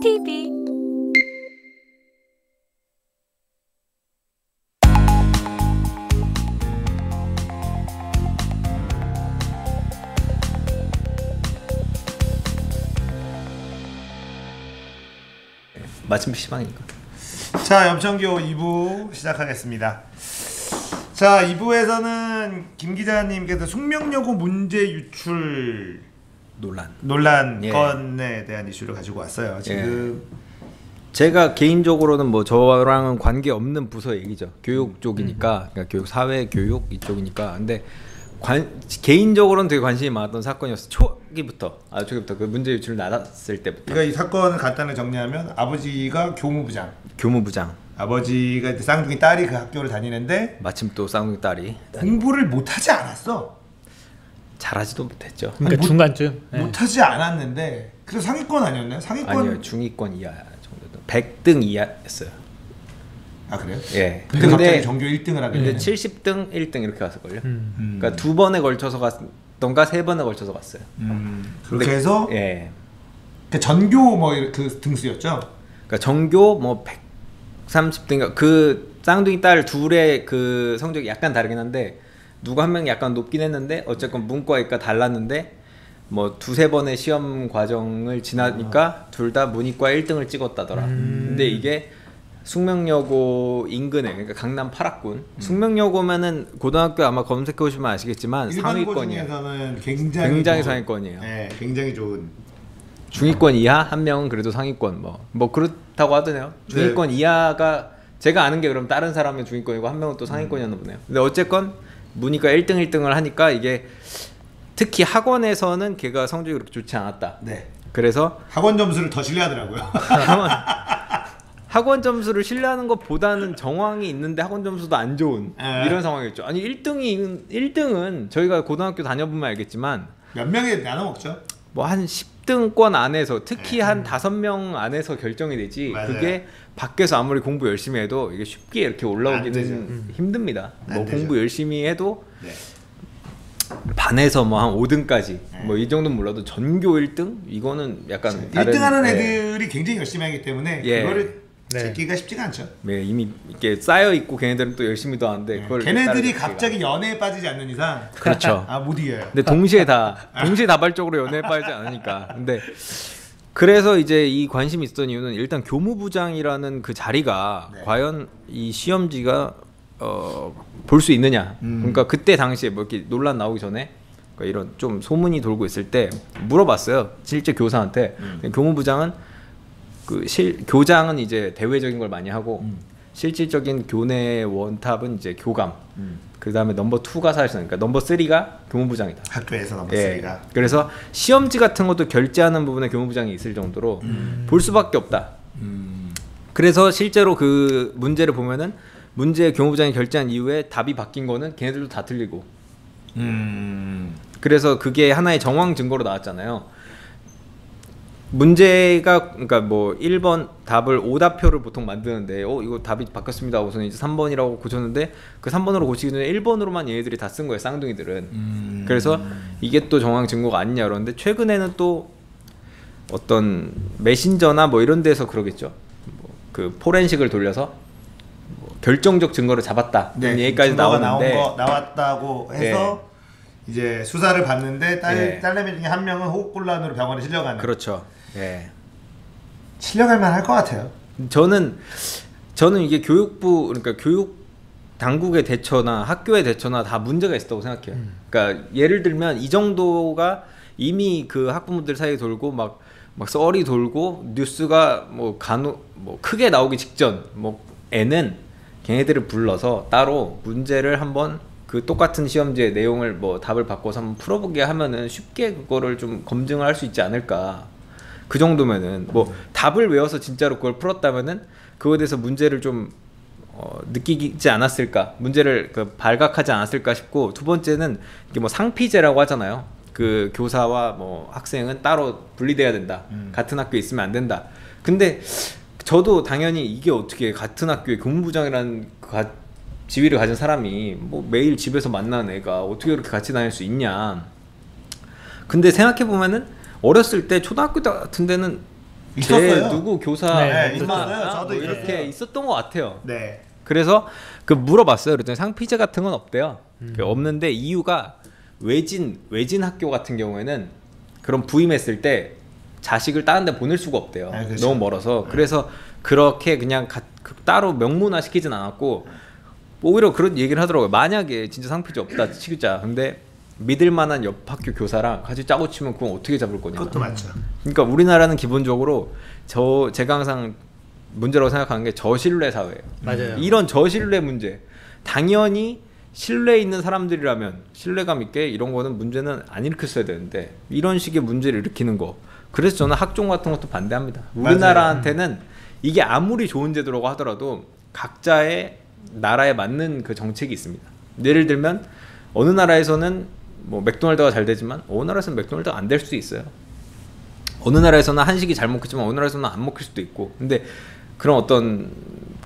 TV. 마침 PC방이니까. 자, 염천교 2부 시작하겠습니다. 자, 2부에서는 김 기자님께서 숙명여고 문제 유출 논란 예. 건에 대한 이슈를 가지고 왔어요. 지금 제가 개인적으로는 뭐 저랑은 관계 없는 부서 얘기죠. 교육 쪽이니까, 그러니까 교육 사회 교육 이쪽이니까. 근데 개인적으로는 되게 관심이 많았던 사건이었어. 초기부터 그 문제 유출 나왔을 때부터. 그러니까 이 사건을 간단히 정리하면 아버지가 교무부장. 아버지가 이제 쌍둥이 딸이 그 학교를 다니는데 마침 또 쌍둥이 딸이 공부를 못하지 않았어. 잘하지도 못했죠. 그러니까 중간쯤 못하지 않았는데 그래서 상위권 아니었나요? 상위권 아니요, 중위권 이하 정도. 100등 이하였어요. 아, 그래요? 예. 근데 갑자기 전교 1등을 하게 근데 되네. 70등 1등 이렇게 갔을걸요. 그러니까 2번에 걸쳐서 갔던가 3번에 걸쳐서 갔어요. 그렇게 해서 예. 그 전교 뭐 그 등수였죠. 그러니까 전교 뭐 130등, 그 쌍둥이 딸 둘의 그 성적이 약간 다르긴 한데 누가 한 명이 약간 높긴 했는데 어쨌건 문과이과 달랐는데 뭐 두세 번의 시험 과정을 지나니까 둘 다 문이과 1등을 찍었다더라. 근데 이게 숙명여고 인근에, 그러니까 강남 8학군. 숙명여고면은 고등학교 아마 검색해 보시면 아시겠지만 상위권이에요. 중에서는 굉장히 상위권이에요. 네, 굉장히 좋은. 중위권 이하, 한 명은 그래도 상위권 뭐 그렇다고 하더네요. 중위권 이하가 제가 아는 게 그럼 다른 사람은 중위권이고 한 명은 또 상위권이었나 보네요. 근데 어쨌건 문이과 1등 1등을 하니까 이게 특히 학원에서는 걔가 성적이 그렇게 좋지 않았다. 네. 그래서 학원 점수를 더 신뢰하더라고요. 학원 점수를 신뢰하는 것보다는 정황이 있는데 학원 점수도 안 좋은 이런 상황이었죠. 아니 1등은 저희가 고등학교 다녀보면 알겠지만 몇 명이 나눠 먹죠? 뭐 한 10등권 안에서 특히 한 5명 안에서 결정이 되지. 맞아요. 그게 밖에서 아무리 공부 열심히 해도 이게 쉽게 이렇게 올라오기는 힘듭니다. 뭐 되죠. 공부 열심히 해도 네. 반에서 뭐 한 5등까지 뭐 이 정도는 몰라도 전교 1등? 이거는 약간 1등 하는 예. 애들이 굉장히 열심히 하기 때문에 예. 그거를 네. 제끼기가 쉽지가 않죠. 네, 이미 이렇게 쌓여 있고 걔네들은 또 열심히도 하는데 그걸 걔네들이 따라잡기가. 갑자기 연애에 빠지지 않는 이상 그렇죠. 못 이겨요. 근데 동시다발적으로 연애에 빠지지 않으니까. 근데 그래서 이제 이 관심이 있었던 이유는 일단 교무부장이라는 그 자리가 과연 이 시험지가 볼 수 있느냐. 그러니까 그때 당시에 뭐 이렇게 논란 나오기 전에 그러니까 이런 좀 소문이 돌고 있을 때 물어봤어요. 실제 교사한테. 교무부장은 교장은 이제 대외적인 걸 많이 하고 실질적인 교내 원탑은 이제 교감. 그 다음에 넘버 2가 사실상, 그러니까 넘버 3가 교무부장이다. 학교에서 넘버 예. 3가. 그래서 시험지 같은 것도 결제하는 부분에 교무부장이 있을 정도로 볼 수밖에 없다. 그래서 실제로 그 문제를 보면은 문제 교무부장이 결제한 이후에 답이 바뀐 거는 걔네들도 다 틀리고. 그래서 그게 하나의 정황 증거로 나왔잖아요. 문제가 그러니까 뭐 1번 답을 오답표를 보통 만드는데 이거 답이 바뀌었습니다 하고서는 이제 3번이라고 고쳤는데 그 3번으로 고치기 전에 1번으로만 얘네들이 다 쓴 거예요, 쌍둥이들은. 그래서 이게 또 정황 증거가 아니냐 그러는데 최근에는 또 어떤 메신저나 뭐 이런 데서 그러겠죠. 그 포렌식을 돌려서 뭐 결정적 증거를 잡았다. 이런 얘기까지 나오는데 나왔다고 해서 이제 수사를 받는데 딸내미 중에 한 명은 호흡곤란으로 병원에 실려가는. 그렇죠. 예. 실려갈 만할 것 같아요. 저는 이게 교육부, 그러니까 교육 당국의 대처나 학교의 대처나 다 문제가 있었다고 생각해요. 그러니까 예를 들면 이 정도가 이미 그 학부모들 사이에 돌고 막 썰이 돌고 뉴스가 뭐 크게 나오기 직전 애는 걔네들을 불러서 따로 문제를 한번 그 똑같은 시험지의 내용을 뭐 답을 바꿔서 한번 풀어보게 하면은 쉽게 그거를 좀 검증을 할 수 있지 않을까. 그 정도면은 뭐 답을 외워서 진짜로 그걸 풀었다면은 그거에 대해서 문제를 좀 느끼지 않았을까, 문제를 발각하지 않았을까 싶고, 두 번째는 이게 뭐 상피제라고 하잖아요. 그 교사와 뭐 학생은 따로 분리돼야 된다. 같은 학교에 있으면 안 된다. 근데 저도 당연히 이게 어떻게 같은 학교에 교무부장이라는 지위를 가진 사람이 뭐 매일 집에서 만나는 애가 어떻게 그렇게 같이 다닐 수 있냐. 근데 생각해보면은 어렸을 때 초등학교 같은 데는 있었어요. 누구 교사 네, 엄마 있었어요. 저도 뭐 이렇게 있었어요. 있었던 것 같아요. 네. 그래서 그 물어봤어요. 그랬더니 상피제 같은 건 없대요. 없는데 이유가 외진 학교 같은 경우에는 그런 부임했을 때 자식을 다른 데 보낼 수가 없대요. 네, 그렇죠. 너무 멀어서. 그래서 그렇게 그냥 따로 명문화 시키진 않았고 오히려 그런 얘기를 하더라고요. 만약에 진짜 상피제 없다 치자. 근데 믿을 만한 옆 학교 교사랑 같이 짜고 치면 그건 어떻게 잡을 거냐. 그것도 맞죠. 그러니까 우리나라는 기본적으로 제가 항상 문제라고 생각하는 게 저신뢰 사회예요. 맞아요. 이런 저신뢰 문제. 당연히 신뢰 있는 사람들이라면 신뢰감 있게 이런 거는 문제는 안 일으켰어야 되는데 이런 식의 문제를 일으키는 거. 그래서 저는 학종 같은 것도 반대합니다. 우리나라한테는 이게 아무리 좋은 제도라고 하더라도 각자의 나라에 맞는 그 정책이 있습니다. 예를 들면 어느 나라에서는 뭐 맥도날드가 잘 되지만 어느 나라에서는 맥도날드가 안 될 수도 있어요. 어느 나라에서는 한식이 잘 먹겠지만 어느 나라에서는 안 먹힐 수도 있고. 근데 그런 어떤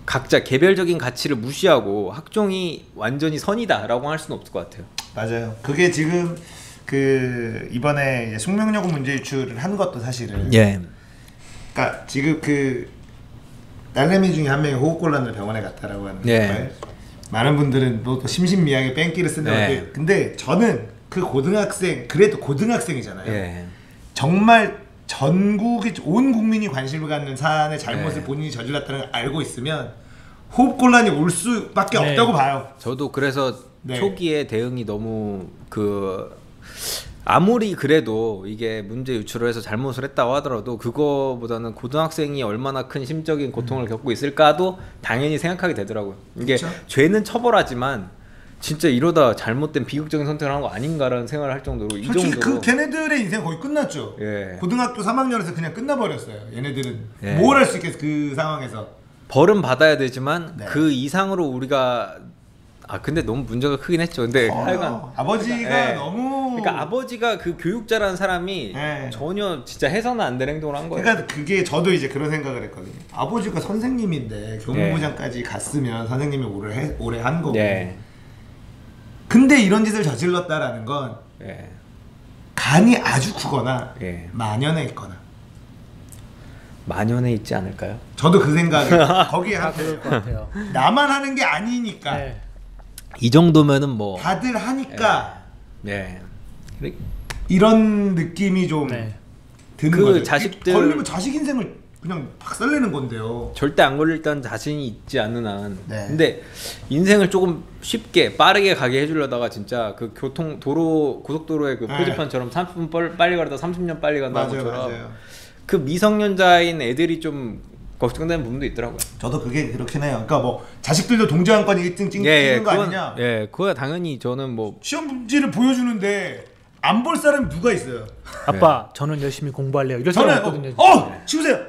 각자 개별적인 가치를 무시하고 학종이 완전히 선이다라고 할 수는 없을 것 같아요. 맞아요. 그게 지금 그 이번에 숙명여고 문제 유출을 한 것도 사실은. 예. 그러니까 지금 그 딸내미 중에 한 명이 호흡곤란으로 병원에 갔다라고 하는 예. 거예요. 많은 분들은 또 심신미약에 뺑기를 쓴다고 예. 근데 저는 그 고등학생 그래도 고등학생이잖아요. 예. 정말 전국의 온 국민이 관심을 갖는 사안의 잘못을 네. 본인이 저질렀다는 걸 알고 있으면 호흡곤란이 올 수밖에 네. 없다고 봐요. 저도 그래서 네. 초기에 대응이 너무 아무리 그래도 이게 문제 유출을 해서 잘못을 했다고 하더라도 그거보다는 고등학생이 얼마나 큰 심적인 고통을 겪고 있을까도 당연히 생각하게 되더라고요. 이게 그쵸? 죄는 처벌하지만 진짜 이러다 잘못된 비극적인 선택을 한 거 아닌가라는 생각을 할 정도로 이 솔직히 정도로 그 걔네들의 인생 거의 끝났죠. 예. 고등학교 3학년에서 그냥 끝나버렸어요. 얘네들은 예. 뭘 할 수 있겠어 그 상황에서. 벌은 받아야 되지만 네. 그 이상으로 우리가 근데 너무 문제가 크긴 했죠. 근데 하여간 아버지가 예. 너무 그러니까 아버지가 그 교육자라는 사람이 네. 전혀 진짜 해서는 안 될 행동을 한 거예요. 그러니까 그게 저도 이제 그런 생각을 했거든요. 아버지가 선생님인데 교무부장까지 갔으면 선생님이 오래 한 거고. 네. 근데 이런 짓을 저질렀다라는 건 예. 간이 아주 크거나 예. 만연해 있거나. 만연해 있지 않을까요? 저도 그 생각을 거기에 한 그럴 것 같아요. 나만 하는 게 아니니까 네. 이 정도면은 뭐 다들 하니까 예. 이런 느낌이 좀 네. 드는 그 거죠. 자식들- 걸리면 자식 인생을 그냥 박살내는 건데요. 절대 안 걸릴 단 자신이 있지 않는 한. 네. 근데 인생을 조금 쉽게 빠르게 가게 해주려다가 진짜 그 고속도로의 그 네. 표지판처럼 30분 빨리 가려다 30년 빨리 간다는 맞아요, 것처럼 맞아요. 그 미성년자인 애들이 좀 걱정되는 부분도 있더라고요. 저도 그게 그렇긴 해요. 그러니까 뭐 자식들도 동조한권이 1등 찍는 거 아니냐. 예, 그거야 당연히 저는 뭐 시험 문제를 보여주는데 안 볼 사람이 누가 있어요? 아빠 저는 열심히 공부할래요. 이럴 사람 저는 없거든요. 치우세요.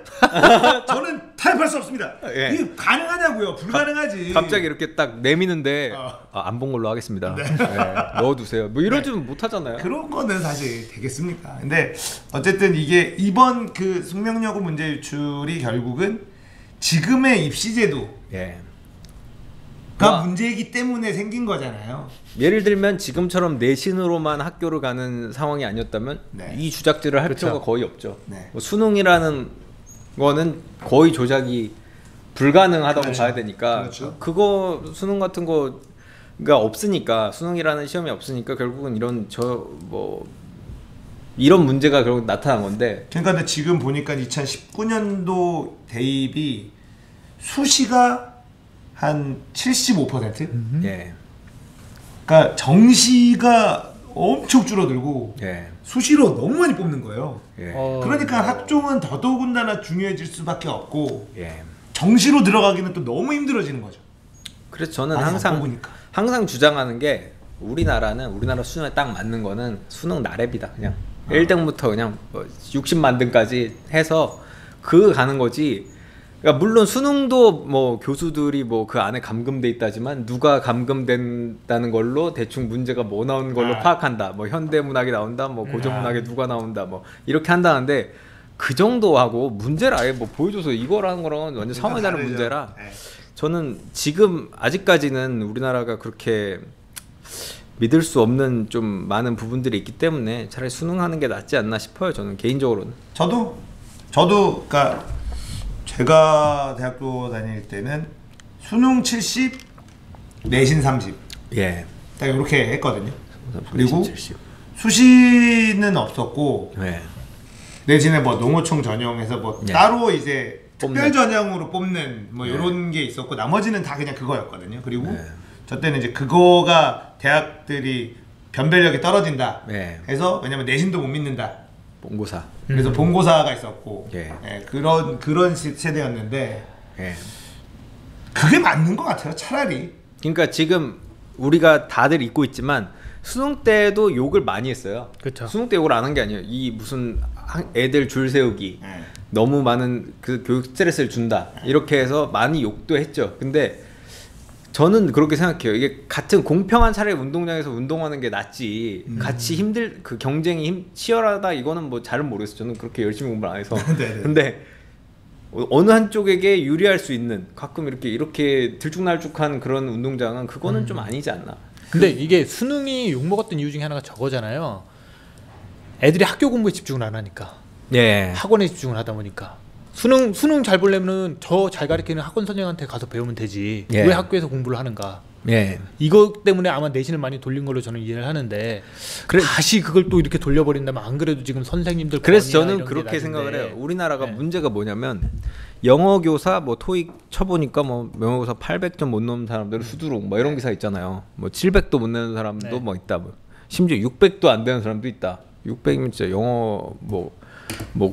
저는 타협할 수 없습니다. 예. 이게 가능하냐고요? 불가능하지. 갑자기 이렇게 딱 내미는데 어. 안 본 걸로 하겠습니다. 예, 넣어두세요. 뭐 이러지는 못하잖아요. 그런 거는 사실 되겠습니까? 근데 어쨌든 이게 이번 그 숙명여고 문제 유출이 결국은 지금의 입시제도가 예. 문제이기 때문에 생긴 거잖아요. 예를 들면 지금처럼 내신으로만 학교를 가는 상황이 아니었다면 네. 이 주작질을 할 그렇죠. 필요가 거의 없죠. 네. 뭐 수능이라는 거는 거의 조작이 불가능하다고 그렇죠. 봐야 되니까 그렇죠. 그거 수능 같은 거가 없으니까 수능이라는 시험이 없으니까 결국은 이런 문제가 결국 나타난 건데 그러니까 근데 지금 보니까 2019년도 대입이 수시가 한 75%? 예. 그러니까 정시가 엄청 줄어들고 예. 수시로 너무 많이 뽑는 거예요. 예. 그러니까 학종은 더더군다나 중요해질 수밖에 없고 예. 정시로 들어가기는 또 너무 힘들어지는 거죠. 그래서 저는 많이 안 뽑으니까. 항상 주장하는 게 우리나라 수준에 딱 맞는 거는 수능 나래비다. 그냥 1등부터 그냥 60만 등까지 해서 가는 거지. 그러니까 물론 수능도 뭐 교수들이 뭐 그 안에 감금돼 있다지만 누가 감금된다는 걸로 대충 문제가 뭐 나오는 걸로 파악한다. 뭐 현대문학이 나온다. 뭐 고전문학에 누가 나온다. 뭐 이렇게 한다는데 그 정도 하고 문제를 아예 뭐 보여줘서 이거라는 거랑은 완전 상황이 다른 문제라 네. 저는 지금 아직까지는 우리나라가 그렇게 믿을 수 없는 좀 많은 부분들이 있기 때문에 차라리 수능하는 게 낫지 않나 싶어요. 저는 개인적으로는. 저도 저도 그러니까 제가 대학교 다닐 때는 수능 70, 내신 30. 예. 딱 이렇게 했거든요. 그리고 70. 수시는 없었고 예. 내신에 뭐 농어촌 전형에서 뭐 예. 따로 이제 특별 뽑는. 전형으로 뽑는 뭐 이런 게 있었고 나머지는 다 그냥 그거였거든요. 그리고 예. 저 때는 이제 그거가 대학들이 변별력이 떨어진다 예. 해서 왜냐면 내신도 못 믿는다. 본고사. 그래서 본고사가 있었고 예. 그런 세대였는데 예. 그게 맞는 것 같아요. 차라리. 그러니까 지금 우리가 다들 잊고 있지만 수능 때도 욕을 많이 했어요. 그쵸. 수능 때 욕을 안 한 게 아니에요. 이 무슨 애들 줄 세우기, 네. 너무 많은 그 교육 스트레스를 준다. 이렇게 해서 많이 욕도 했죠. 근데 저는 그렇게 생각해요. 이게 같은 공평한 차라리 운동장에서 운동하는 게 낫지. 같이 그 경쟁이 치열하다 이거는 뭐 잘은 모르겠어요. 저는 그렇게 열심히 공부를 안 해서. 네네. 근데 어느 한쪽에게 유리할 수 있는 가끔 이렇게 들쭉날쭉한 그런 운동장은 그거는 좀 아니지 않나. 근데 이게 수능이 욕먹었던 이유 중에 하나가 저거잖아요. 애들이 학교 공부에 집중을 안 하니까. 예. 학원에 집중을 하다 보니까. 수능 잘 보려면은 저 잘 가르치는 학원 선생한테 가서 배우면 되지. 예. 왜 학교에서 공부를 하는가? 예. 이것 때문에 아마 내신을 많이 돌린 걸로 저는 이해를 하는데 다시 그걸 또 이렇게 돌려버린다면 안 그래도 지금 선생님들 그래서 권위나 저는 이런 게 그렇게 낮은데. 생각을 해요. 우리나라가 네. 문제가 뭐냐면 영어 교사 뭐 토익 쳐보니까 뭐 영어교사 800점 못 넘는 사람들은 수두룩 뭐 이런 기사 있잖아요. 뭐 700도 못 내는 사람도 네. 뭐 있다. 뭐 심지어 600도 안 되는 사람도 있다. 600이면 진짜 영어 뭐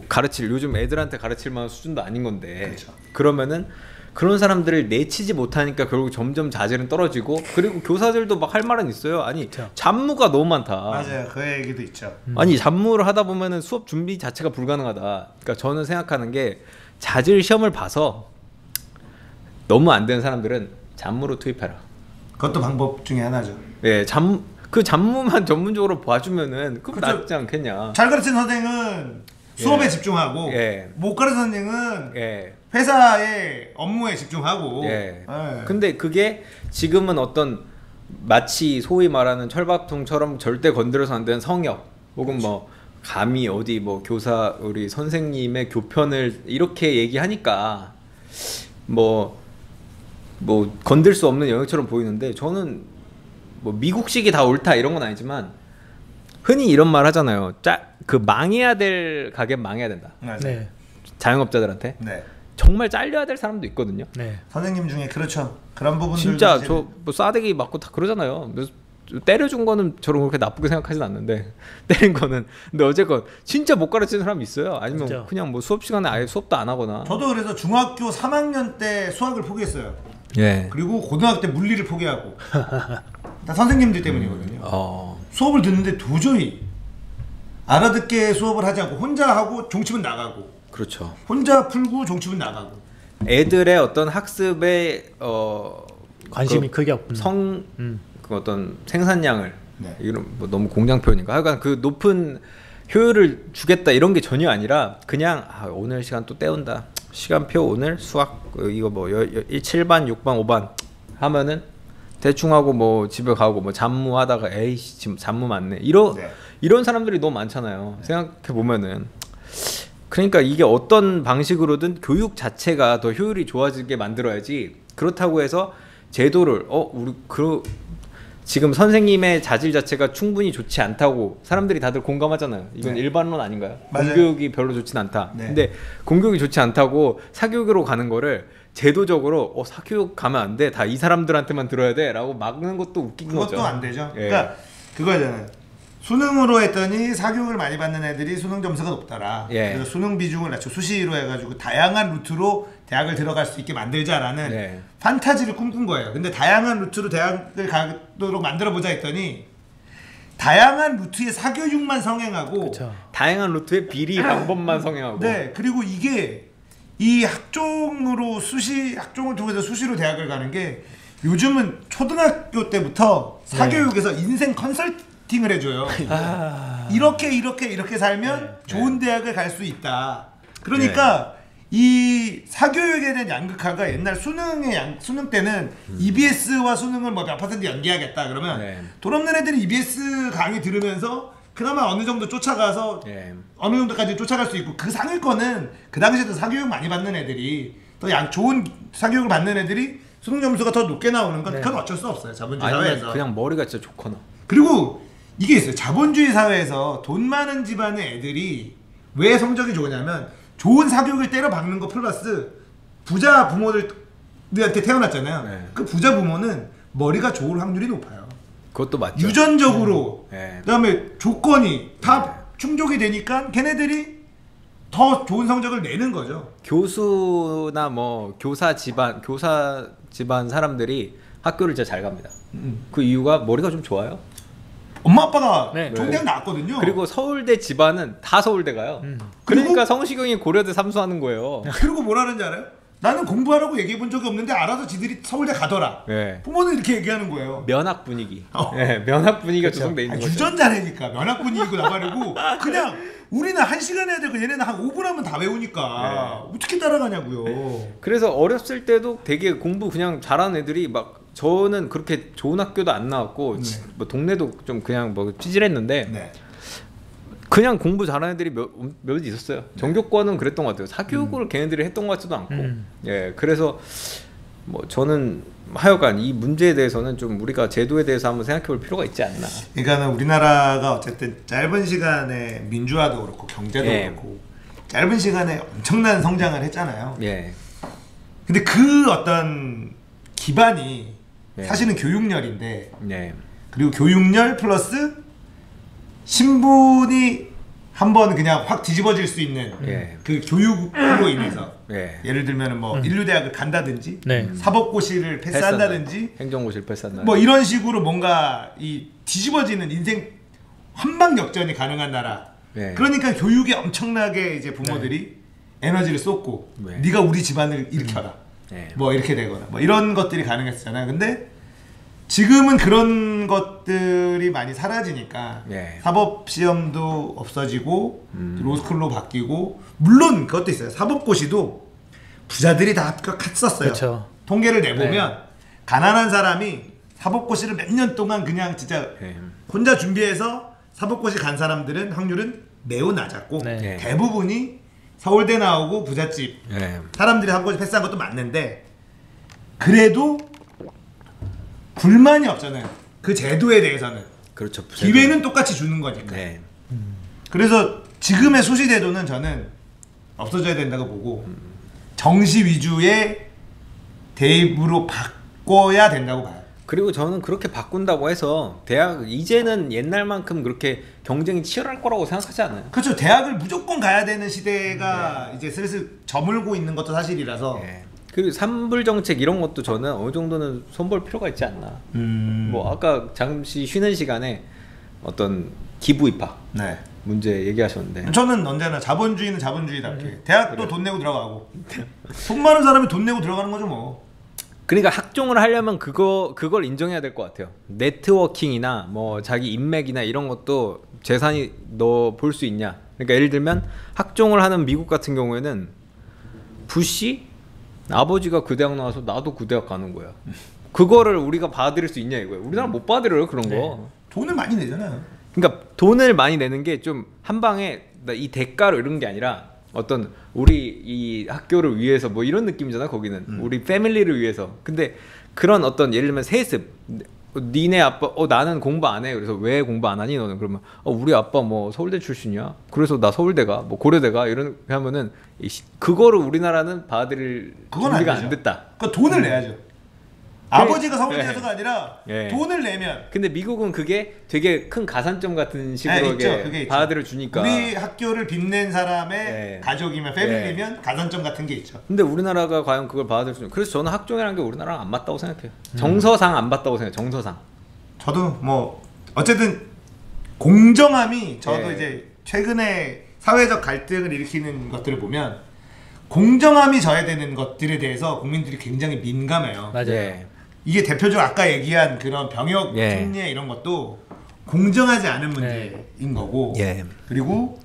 가르칠 요즘 애들한테 가르칠 만한 수준도 아닌 건데. 그렇죠. 그러면은 그런 사람들을 내치지 못하니까 결국 점점 자질은 떨어지고 그리고 교사들도 막 할 말은 있어요. 아니 그렇죠. 잡무가 너무 많다. 맞아요. 그 얘기도 있죠. 아니 잡무를 하다 보면은 수업 준비 자체가 불가능하다. 그러니까 저는 생각하는 게 자질 시험을 봐서 너무 안 되는 사람들은 잡무로 투입해라. 그것도 방법 중에 하나죠. 예, 그 잡무만 전문적으로 봐주면은 그거 그렇죠. 낫지 않겠냐. 잘 가르치는 선생은 수업에 예. 집중하고 예. 못 가르치는 선생은 예. 회사의 업무에 집중하고. 예. 예. 근데 그게 지금은 어떤 마치 소위 말하는 철밥통처럼 절대 건드려서 안 되는 성역 혹은 뭐 감히 어디 뭐 교사 우리 선생님의 교편을 이렇게 얘기하니까 뭐 건들 수 없는 영역처럼 보이는데 저는 뭐 미국식이 다 옳다 이런 건 아니지만 흔히 이런 말 하잖아요. 그 망해야 될 가게는 망해야 된다. 맞아요. 네. 자영업자들한테 네. 정말 잘려야 될 사람도 있거든요. 네. 선생님 중에 그렇죠. 그런 부분들 진짜 저 뭐 싸대기 맞고 다 그러잖아요. 그래서 때려준 거는 저는 그렇게 나쁘게 생각하진 않는데 때린 거는 근데 어쨌건 진짜 못 가르치는 사람이 있어요. 아니면 진짜. 그냥 뭐 수업 시간에 아예 수업도 안 하거나. 저도 그래서 중학교 3학년 때 수학을 포기했어요. 예. 그리고 고등학교 때 물리를 포기하고 다 선생님들 때문이거든요. 수업을 듣는데 도저히 알아듣게 수업을 하지 않고 혼자 하고 종치면 나가고 그렇죠. 혼자 풀고 종치면 나가고 애들의 어떤 학습에 관심이 크게 없군. 그 어떤 생산량을 네. 이런 뭐 너무 공장 표현인가? 하여간 그 높은 효율을 주겠다 이런 게 전혀 아니라 그냥 오늘 시간 또 때운다. 시간표 오늘 수학 이거 뭐 7반, 6반, 5반 하면은 대충 하고 뭐 집에 가고 뭐 잡무하다가 에이씨 지금 잡무 많네. 이런 사람들이 너무 많잖아요. 생각해 보면은 그러니까 이게 어떤 방식으로든 교육 자체가 더 효율이 좋아지게 만들어야지. 그렇다고 해서 제도를 지금 선생님의 자질 자체가 충분히 좋지 않다고 사람들이 다들 공감하잖아요. 이건 네. 일반론 아닌가요? 맞아요. 공교육이 별로 좋진 않다. 네. 근데 공교육이 좋지 않다고 사교육으로 가는 거를 제도적으로 사교육 가면 안 돼. 다 이 사람들한테만 들어야 돼. 라고 막는 것도 웃긴 거죠. 그것도 안 되죠. 예. 그러니까 그거잖아요. 수능으로 했더니 사교육을 많이 받는 애들이 수능 점수가 높더라. 예. 그래서 수능 비중을 낮추고 수시로 해가지고 다양한 루트로 대학을 들어갈 수 있게 만들자라는 예. 판타지를 꿈꾼 거예요. 근데 다양한 루트로 대학을 가도록 만들어보자 했더니 다양한 루트의 사교육만 성행하고 그쵸. 다양한 루트의 비리 방법만 성행하고 네, 그리고 이게 이 학종으로 학종을 통해서 수시로 대학을 가는 게 요즘은 초등학교 때부터 사교육에서 인생 컨설팅을 해줘요. 이렇게 살면 좋은 대학을 갈 수 있다. 그러니까 이 사교육에 대한 양극화가 옛날 수능 때는 EBS와 수능을 뭐 몇 퍼센트 연계하겠다 그러면 네. 돈 없는 애들이 EBS 강의 들으면서 그나마 어느 정도 쫓아가서 예. 어느 정도까지 쫓아갈 수 있고 그 상위권은 그 당시에도 사교육 많이 받는 애들이 더 좋은 사교육을 받는 애들이 수능 점수가 더 높게 나오는 건 그건 어쩔 수 없어요. 자본주의 아니면 사회에서. 그냥 머리가 진짜 좋거나. 그리고 이게 있어요. 자본주의 사회에서 돈 많은 집안의 애들이 왜 성적이 좋으냐면 좋은 사교육을 때려 박는 거 플러스 부자 부모들한테 태어났잖아요. 네. 그 부자 부모는 머리가 좋을 확률이 높아요. 그것도 맞죠. 유전적으로 네. 그다음에 조건이 다 충족이 되니까 걔네들이 더 좋은 성적을 내는 거죠. 교수나 뭐 교사 집안 사람들이 학교를 진짜 잘 갑니다. 그 이유가 머리가 좀 좋아요. 엄마 아빠가 네. 좋은 대학 나왔거든요. 그리고 서울대 집안은 다 서울대 가요. 그러니까 성시경이 고려대 삼수하는 거예요. 그리고 뭐라는지 알아요? 나는 공부하라고 얘기해 본 적이 없는데 알아서 지들이 서울대 가더라. 네. 부모는 이렇게 얘기하는 거예요. 면학 분위기. 어. 네, 면학 분위기가 조성돼 있는 거죠. 유전자래니까 면학 분위기고 나발이고 그냥 우리는 1시간 해야 되고 얘네는 한 5분 하면 다 외우니까 어떻게 따라가냐고요. 그래서 어렸을 때도 되게 공부 그냥 잘하는 애들이 막 저는 그렇게 좋은 학교도 안 나왔고 뭐 동네도 좀 그냥 뭐 찌질했는데 네. 그냥 공부 잘하는 애들이 몇 있었어요. 전교권은 그랬던 것 같아요. 사교육을 걔네들이 했던 것 같지도 않고. 예, 그래서 뭐 저는 하여간 이 문제에 대해서는 좀 우리가 제도에 대해서 한번 생각해 볼 필요가 있지 않나. 그러니까는 우리나라가 어쨌든 짧은 시간에 민주화도 그렇고 경제도 그렇고 짧은 시간에 엄청난 성장을 했잖아요. 예. 근데 그 어떤 기반이 예. 사실은 교육열인데 예. 그리고 교육열 플러스 신분이 한번 그냥 확 뒤집어질 수 있는 그 교육으로 인해서 예를 들면 뭐 인류대학을 간다든지 사법고시를 패스한다든지 행정고시를 패스한다. 뭐 이런 식으로 뭔가 이 뒤집어지는 인생 한방 역전이 가능한 나라. 그러니까 교육에 엄청나게 이제 부모들이 에너지를 쏟고 네가 우리 집안을 일으켜라. 뭐 이렇게 되거나 뭐 이런 것들이 가능했잖아요. 근데 지금은 그런 것들이 많이 사라지니까 사법시험도 없어지고 로스쿨로 바뀌고 물론 그것도 있어요. 사법고시도 부자들이 다 합격했었어요. 그쵸. 통계를 내보면 가난한 사람이 사법고시를 몇 년 동안 그냥 진짜 혼자 준비해서 사법고시 간 사람들은 확률은 매우 낮았고 대부분이 서울대 나오고 부잣집 사람들이 사법고시 패스한 것도 맞는데 그래도 불만이 없잖아요. 그 제도에 대해서는. 그렇죠. 기회는 똑같이 주는 거니까. 그래서 지금의 수시제도는 저는 없어져야 된다고 보고 정시 위주의 대입으로 바꿔야 된다고 봐요. 그리고 저는 그렇게 바꾼다고 해서 대학 이제는 옛날만큼 그렇게 경쟁이 치열할 거라고 생각하지 않아요. 그렇죠. 대학을 무조건 가야 되는 시대가 이제 슬슬 저물고 있는 것도 사실이라서. 그리고 산불 정책 이런 것도 저는 어느 정도는 손볼 필요가 있지 않나. 뭐 아까 잠시 쉬는 시간에 어떤 기부 입학 문제 얘기하셨는데 저는 언제나 자본주의는 자본주의답게 대학도 돈 내고 들어가고 돈 많은 사람이 돈 내고 들어가는 거죠 뭐. 그러니까 학종을 하려면 그걸 인정해야 될 것 같아요. 네트워킹이나 뭐 자기 인맥이나 이런 것도 재산이 너 볼 수 있냐. 그러니까 예를 들면 학종을 하는 미국 같은 경우에는 부시 아버지가 그 대학 나와서 나도 그 대학 가는 거야. 그거를 우리가 받아들일 수 있냐 이거예요. 우리나라 못 받아들여요 그런 거. 돈을 많이 내잖아요. 그러니까 돈을 많이 내는 게 좀 한 방에 이 대가로 이런 게 아니라 어떤 우리 이 학교를 위해서 뭐 이런 느낌이잖아 거기는. 우리 패밀리를 위해서. 근데 그런 어떤 예를 들면 세습 니네 아빠 나는 공부 안 해. 그래서 왜 공부 안 하니 너는? 그러면 우리 아빠 뭐 서울대 출신이야. 그래서 나 서울대가 뭐 고려대가 이런 하면은 그거를 우리나라는 받아들일 준비가 안 됐다. 그러니까 돈을 내야죠. 아버지가 서울대에서가 아니라 돈을 내면. 근데 미국은 그게 되게 큰 가산점 같은 식으로 그게 받아들여 주니까. 우리 학교를 빛낸 사람의 가족이면 패밀리면 가산점 같은 게 있죠. 근데 우리나라가 과연 그걸 받아들일 수 있는. 그래서 저는 학종이라는 게 우리나라랑 안 맞다고 생각해요. 정서상 안 맞다고 생각해요. 정서상. 저도 뭐 어쨌든 공정함이 저도 이제 최근에 사회적 갈등을 일으키는 것들을 보면 공정함이 져야되는 것들에 대해서 국민들이 굉장히 민감해요. 맞아요. 이게 대표적으로 아까 얘기한 그런 병역 특례 이런 것도 공정하지 않은 문제인 거고 그리고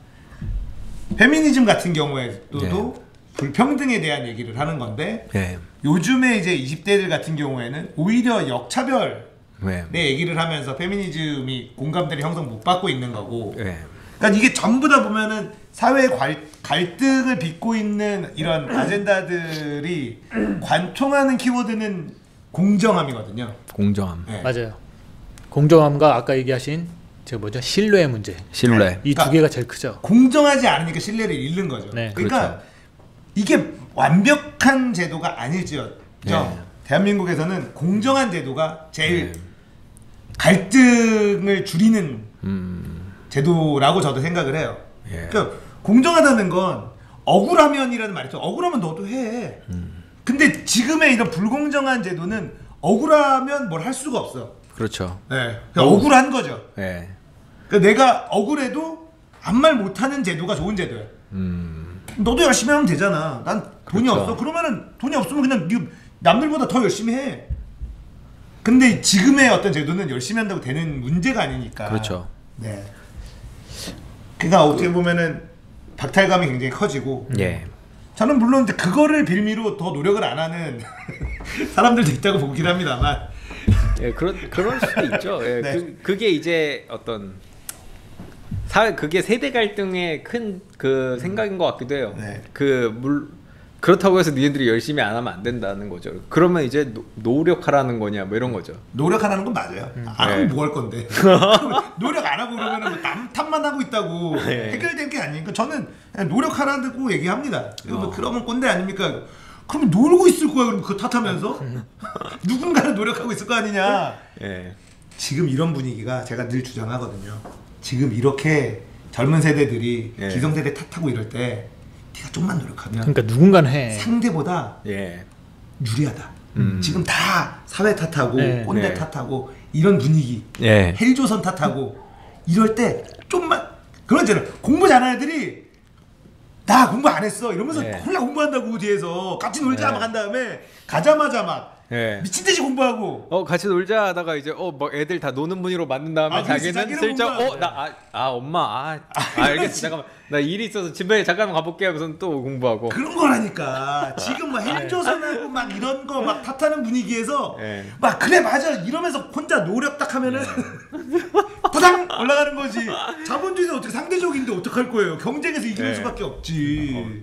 페미니즘 같은 경우에도 불평등에 대한 얘기를 하는 건데 요즘에 이제 20대들 같은 경우에는 오히려 역차별 네. 내 얘기를 하면서 페미니즘이 공감대를 형성 못 받고 있는 거고. 네. 그러니까 이게 전부 다 보면은 사회의 갈등을 빚고 있는 이런 아젠다들이 관통하는 키워드는 공정함이거든요. 공정함. 네. 맞아요. 공정함과 아까 얘기하신 저 뭐죠? 신뢰의 문제. 신뢰. 이 두 개가 제일 크죠. 공정하지 않으니까 신뢰를 잃는 거죠. 네. 그러니까 그렇죠. 이게 완벽한 제도가 아닐지언정 네. 대한민국에서는 공정한 제도가 제일 갈등을 줄이는 제도라고 저도 생각을 해요. 그러니까 공정하다는 건 억울하면이라는 말이 있죠. 억울하면 너도 해. 근데 지금의 이런 불공정한 제도는 억울하면 뭘 할 수가 없어. 그렇죠. 네. 그러니까 억울한 거죠. 네. 그러니까 내가 억울해도 아무 말 못하는 제도가 좋은 제도야. 너도 열심히 하면 되잖아. 난 돈이 그렇죠. 없어. 그러면은 돈이 없으면 그냥 네 남들보다 더 열심히 해. 근데 지금의 어떤 제도는 열심히 한다고 되는 문제가 아니니까. 그렇죠. 네. 그러니까 어떻게 보면은 박탈감이 굉장히 커지고. 예. 저는 물론 이제 그거를 빌미로 더 노력을 안 하는 사람들도 있다고 보긴 합니다만. 예, 그럴 수도 있죠. 예, 네. 그게 이제 어떤 그게 세대 갈등의 큰 그 생각인 것 같기도 해요. 네. 그렇다고 해서 니네들이 열심히 안 하면 안 된다는 거죠. 그러면 이제 노력하라는 거냐 뭐 이런 거죠. 노력하라는 건 맞아요. 안 하면 뭐 할 건데. 노력 안 하고 그러면은 뭐 남 탓만 하고 있다고 해결될 게 아니니까 저는 그냥 노력하라고 얘기합니다. 그러면 꼰대 아닙니까? 그럼 놀고 있을 거야. 그럼 그 탓하면서 누군가는 노력하고 있을 거 아니냐. 예. 지금 이런 분위기가 제가 늘 주장하거든요. 지금 이렇게 젊은 세대들이 기성세대 탓하고 이럴 때 네가 좀만 노력하면 그러니까 누군가는 해. 상대보다 유리하다. 지금 다 사회 탓하고 꼰대 탓하고 이런 분위기 헬조선 탓하고 이럴 때 좀만 그런 있잖아요. 공부 잘하는 애들이 나 공부 안 했어 이러면서 홀라 공부한다고 뒤에서 같이 놀자 막 한 다음에 가자마자 막 미친듯이 공부하고 같이 놀자 하다가 이제 뭐 애들 다 노는 분위로 만든 다음에 자기는 슬쩍 엄마 알겠어 잠깐만 나 일이 있어서 집에 잠깐만 가볼게 하면서 또 공부하고 그런 거라니까. 지금 뭐 헬조선하고 막 이런 거 막 탓하는 분위기에서 막 그래 맞아 이러면서 혼자 노력 딱 하면은 바당 올라가는 거지. 자본주의는 어떻게 상대적인데 어떡할 거예요. 경쟁에서 이기는 수밖에 없지.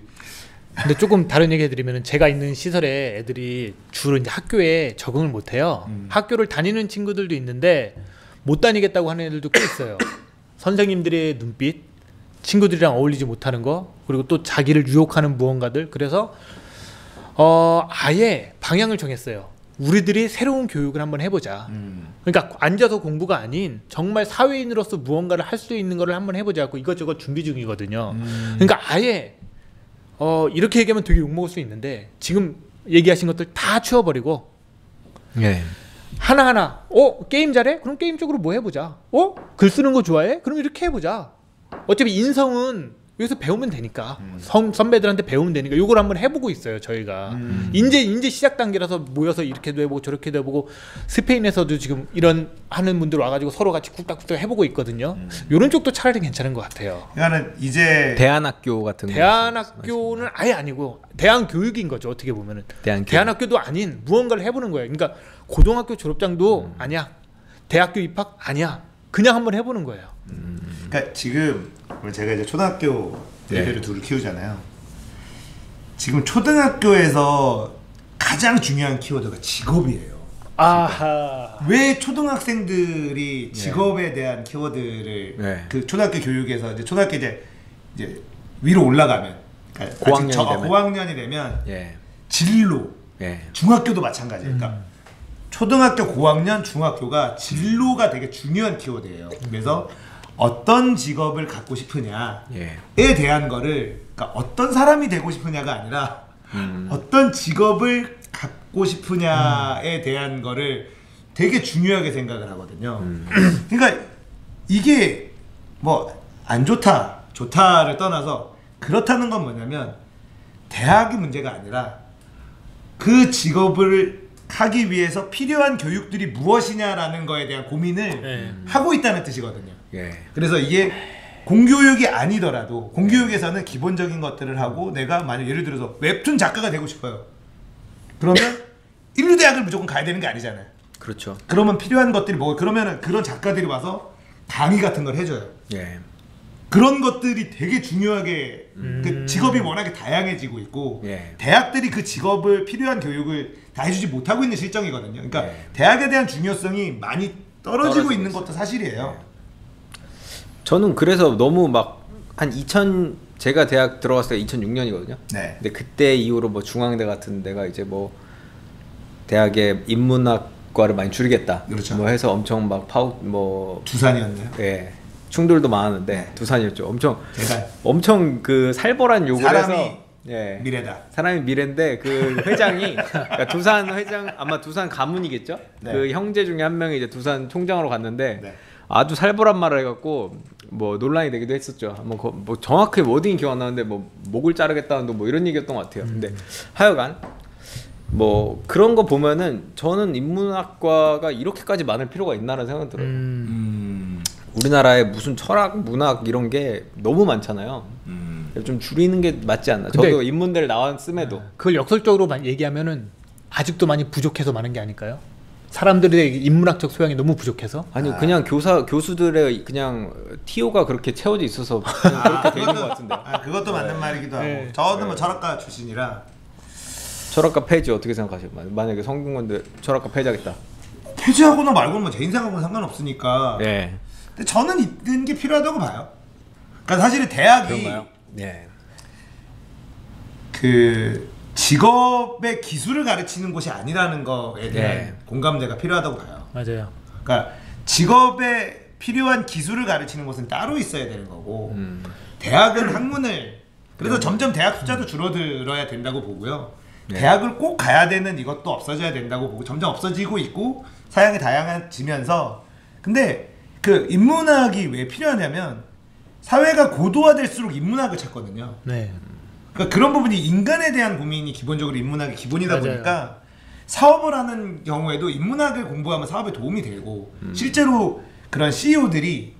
근데 조금 다른 얘기 해드리면 제가 있는 시설에 애들이 주로 이제 학교에 적응을 못해요. 학교를 다니는 친구들도 있는데 못 다니겠다고 하는 애들도 꽤 있어요. 선생님들의 눈빛, 친구들이랑 어울리지 못하는 거, 그리고 또 자기를 유혹하는 무언가들. 그래서 아예 방향을 정했어요. 우리들이 새로운 교육을 한번 해보자. 그러니까 앉아서 공부가 아닌 정말 사회인으로서 무언가를 할 수 있는 거를 한번 해보자고 이것저것 준비 중이거든요. 그러니까 아예 이렇게 얘기하면 되게 욕먹을 수 있는데 지금 얘기하신 것들 다 치워버리고 하나하나 게임 잘해? 그럼 게임 쪽으로 뭐 해보자. 글 쓰는 거 좋아해? 그럼 이렇게 해보자. 어차피 인성은 여기서 배우면 되니까 선배들한테 배우면 되니까 요걸 한번 해보고 있어요 저희가. 이제 시작 단계라서 모여서 이렇게도 해보고 저렇게도 해보고 스페인에서도 지금 이런 하는 분들 와가지고 서로 같이 쿡닥쿡닥 해보고 있거든요. 요런 쪽도 차라리 괜찮은 것 같아요. 그러니까는 이제 대안학교 같은 거. 대안학교는 아예 아니고 대안교육인 거죠. 어떻게 보면은 대안학교도 아닌 무언가를 해보는 거예요. 그러니까 고등학교 졸업장도 아니야, 대학교 입학 아니야, 그냥 한번 해보는 거예요. 그러니까 지금 제가 이제 초등학교 애들을 둘을 키우잖아요. 지금 초등학교에서 가장 중요한 키워드가 직업이에요. 아하. 왜 초등학생들이 직업에 대한 키워드를 그 초등학교 교육에서 이제 초등학교 이제 위로 올라가면 그러니까 고학년이 되면 진로 중학교도 마찬가지예요. 그러니까 초등학교 고학년 중학교가 진로가 되게 중요한 키워드예요. 그래서 어떤 직업을 갖고 싶으냐에 대한 거를 그러니까 어떤 사람이 되고 싶으냐가 아니라 어떤 직업을 갖고 싶으냐에 대한 거를 되게 중요하게 생각을 하거든요. 그러니까 이게 뭐 안 좋다를 떠나서 그렇다는 건 뭐냐면 대학이 문제가 아니라 그 직업을 하기 위해서 필요한 교육들이 무엇이냐라는 거에 대한 고민을 하고 있다는 뜻이거든요. 그래서 이게 공교육이 아니더라도 공교육에서는 기본적인 것들을 하고 내가 만약 예를 들어서 웹툰 작가가 되고 싶어요. 그러면 인류대학을 무조건 가야 되는 게 아니잖아요. 그렇죠. 그러면 필요한 것들이 뭐 그러면은 그런 작가들이 와서 강의 같은 걸 해줘요. 예. 그런 것들이 되게 중요하게 그 직업이 워낙에 다양해지고 있고 예. 대학들이 그 직업을 필요한 교육을 다 해주지 못하고 있는 실정이거든요. 그러니까 예. 대학에 대한 중요성이 많이 떨어지고 있는 것도 사실이에요. 저는 그래서 너무 막 한 제가 대학 들어갔을 때 2006년이거든요. 네. 근데 그때 이후로 뭐 중앙대 같은 데가 이제 뭐 대학에 인문학과를 많이 줄이겠다. 그렇죠. 뭐 해서 엄청 막 뭐 두산이었나요? 예. 충돌도 많았는데 두산이었죠. 대단. 엄청 그 살벌한 욕을 사람이 해서 예. 미래다. 사람이 미래인데 그 회장이 그러니까 두산 회장 아마 두산 가문이겠죠. 네. 그 형제 중에 한 명이 이제 두산 총장으로 갔는데 네. 아주 살벌한 말을 해갖고 뭐 논란이 되기도 했었죠. 뭐 정확히 워딩이 기억 안 나는데 뭐 목을 자르겠다는 뭐 이런 얘기였던 것 같아요. 근데 하여간 뭐 그런 거 보면은 저는 인문학과가 이렇게까지 많을 필요가 있나라는 생각이 들어요. 우리나라에 무슨 철학, 문학 이런 게 너무 많잖아요. 좀 줄이는 게 맞지 않나. 저도 인문대를 나왔음에도 그걸 역설적으로 얘기하면은 아직도 많이 부족해서 많은 게 아닐까요? 사람들의 인문학적 소양이 너무 부족해서? 아니 그냥 교수들의 그냥 TO가 그렇게 채워져 있어서 그냥 그렇게 돼 있는 것 같은데. 그것도 맞는 말이기도 하고. 저는 뭐 철학과 출신이라. 철학과 폐지 어떻게 생각하세요? 만약에 성균관대 철학과 폐지하겠다. 폐지하거나 말고는 뭐 제 인생하고는 상관없으니까. 네. 근데 저는 있는 게 필요하다고 봐요. 그러니까 사실은 대학이 그런가요? 네. 그 직업의 기술을 가르치는 곳이 아니라는 거에 대한 공감대가 필요하다고 봐요. 맞아요. 그러니까 직업에 필요한 기술을 가르치는 곳은 따로 있어야 되는 거고 대학은 학문을 그래서 점점 대학 숫자도 줄어들어야 된다고 보고요. 대학을 꼭 가야 되는 이것도 없어져야 된다고 보고 점점 없어지고 있고 사양이 다양해지면서 근데 그 인문학이 왜 필요하냐면 사회가 고도화될수록 인문학을 찾거든요. 네. 그러니까 그런 부분이 인간에 대한 고민이 기본적으로 인문학의 기본이다 맞아요. 보니까 사업을 하는 경우에도 인문학을 공부하면 사업에 도움이 되고 실제로 그런 CEO들이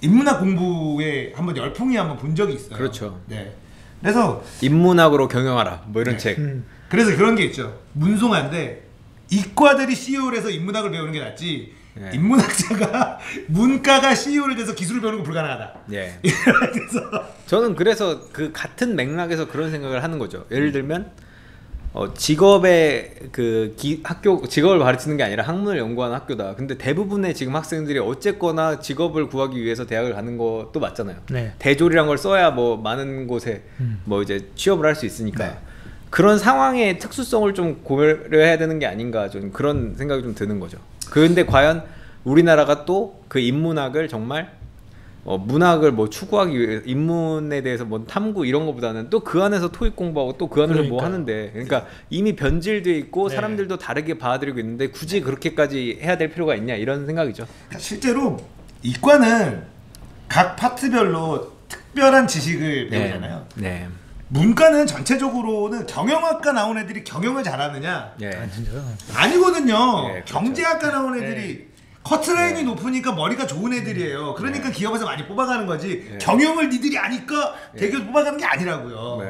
인문학 공부에 한번 열풍이 한번 본 적이 있어요. 그렇죠. 네. 그래서 인문학으로 경영하라 뭐 이런 책. 그래서 그런 게 있죠. 문송한데 이과들이 CEO를 해서 인문학을 배우는 게 낫지. 인문학자가 문과가 CEO를 돼서 기술을 배우는 건 불가능하다. 예. 그래서 저는 그래서 그 같은 맥락에서 그런 생각을 하는 거죠. 예를 들면 직업의 학교 직업을 가르치는 게 아니라 학문을 연구하는 학교다. 근데 대부분의 지금 학생들이 어쨌거나 직업을 구하기 위해서 대학을 가는 것도 맞잖아요. 네. 대졸이란 걸 써야 뭐 많은 곳에 뭐 이제 취업을 할 수 있으니까 그런 상황의 특수성을 좀 고려해야 되는 게 아닌가 좀 그런 생각이 좀 드는 거죠. 근데 과연 우리나라가 또 그 인문학을 정말 문학을 뭐 추구하기 위해 인문에 대해서 뭐 탐구 이런 거보다는 또 그 안에서 토익 공부하고 또 그 안에서 뭐 하는데 그러니까 이미 변질돼 있고 사람들도 다르게 받아들이고 있는데 굳이 그렇게까지 해야 될 필요가 있냐 이런 생각이죠. 실제로 이과는 각 파트별로 특별한 지식을 배우잖아요. 네. 문과는 전체적으로는 경영학과 나온 애들이 경영을 잘하느냐? 진짜요? 아니거든요. 그렇죠. 경제학과 나온 애들이 커트라인이 높으니까 머리가 좋은 애들이에요. 그러니까 기업에서 많이 뽑아가는 거지. 경영을 니들이 아니까 대기업 뽑아가는 게 아니라고요.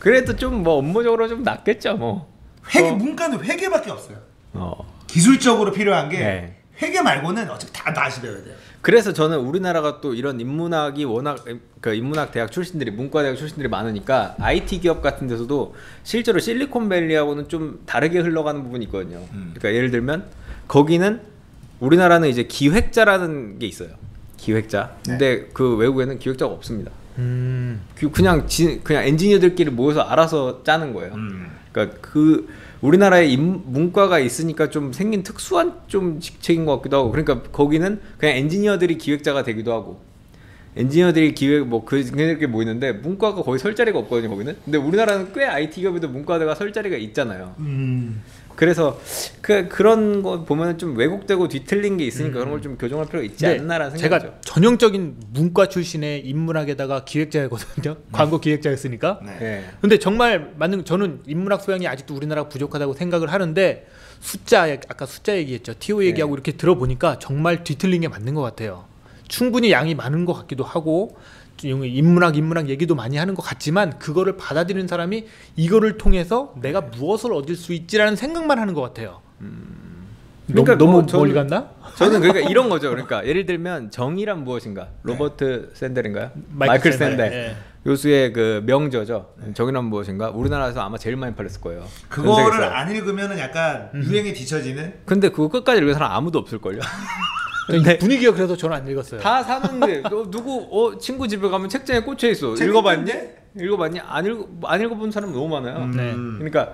그래도 좀 뭐 업무적으로 좀 낫겠죠 뭐. 문과는 회계밖에 없어요. 기술적으로 필요한 게 회계 말고는 어차피 다 다시 배워야 돼요. 그래서 저는 우리나라가 또 이런 인문학이 워낙 그 인문학 대학 출신들이 문과 대학 출신들이 많으니까 IT 기업 같은 데서도 실제로 실리콘밸리하고는 좀 다르게 흘러가는 부분이 있거든요. 그러니까 예를 들면 거기는 우리나라는 이제 기획자라는 게 있어요. 기획자. 근데 그 외국에는 기획자가 없습니다. 그냥 엔지니어들끼리 모여서 알아서 짜는 거예요. 그러니까 우리나라에 문과가 있으니까 좀 생긴 특수한 좀 직책인 것 같기도 하고 그러니까 거기는 그냥 엔지니어들이 기획자가 되기도 하고 엔지니어들이 그들끼리 모이는데 문과가 거의 설 자리가 없거든요 거기는. 근데 우리나라는 꽤 IT 기업에도 문과대가 설 자리가 있잖아요. 그래서 그런 거 보면 좀 왜곡되고 뒤틀린 게 있으니까 그런 걸 좀 교정할 필요가 있지 않나라는 생각이죠. 제가 전형적인 문과 출신의 인문학에다가 기획자거든요. 광고 기획자였으니까. 근데 정말 저는 인문학 소양이 아직도 우리나라가 부족하다고 생각을 하는데 아까 숫자 얘기했죠. TO 얘기하고 이렇게 들어보니까 정말 뒤틀린 게 맞는 것 같아요. 충분히 양이 많은 것 같기도 하고 인문학 얘기도 많이 하는 것 같지만 그거를 받아들이는 사람이 이거를 통해서 내가 무엇을 얻을 수 있지라는 생각만 하는 것 같아요. 그러니까 너무 저는- 멀리 갔나? 저는 그러니까 이런 거죠. 그러니까 예를 들면 정의란 무엇인가? 로버트 샌델인가요? 마이클 샌델. 예. 교수의 그 명저죠. 정의란 무엇인가? 우리나라에서 아마 제일 많이 팔렸을 거예요. 그거를 전 세계에서. 안 읽으면은 약간 유행에 뒤처지는. 근데 그거 끝까지 읽은 사람 아무도 없을 걸요. 분위기가 그래서 저는 안 읽었어요. 다 사는데 누구 친구 집에 가면 책장에 꽂혀 있어. 읽어봤니? 읽어봤니? 안 읽어본 사람 너무 많아요. 네. 그러니까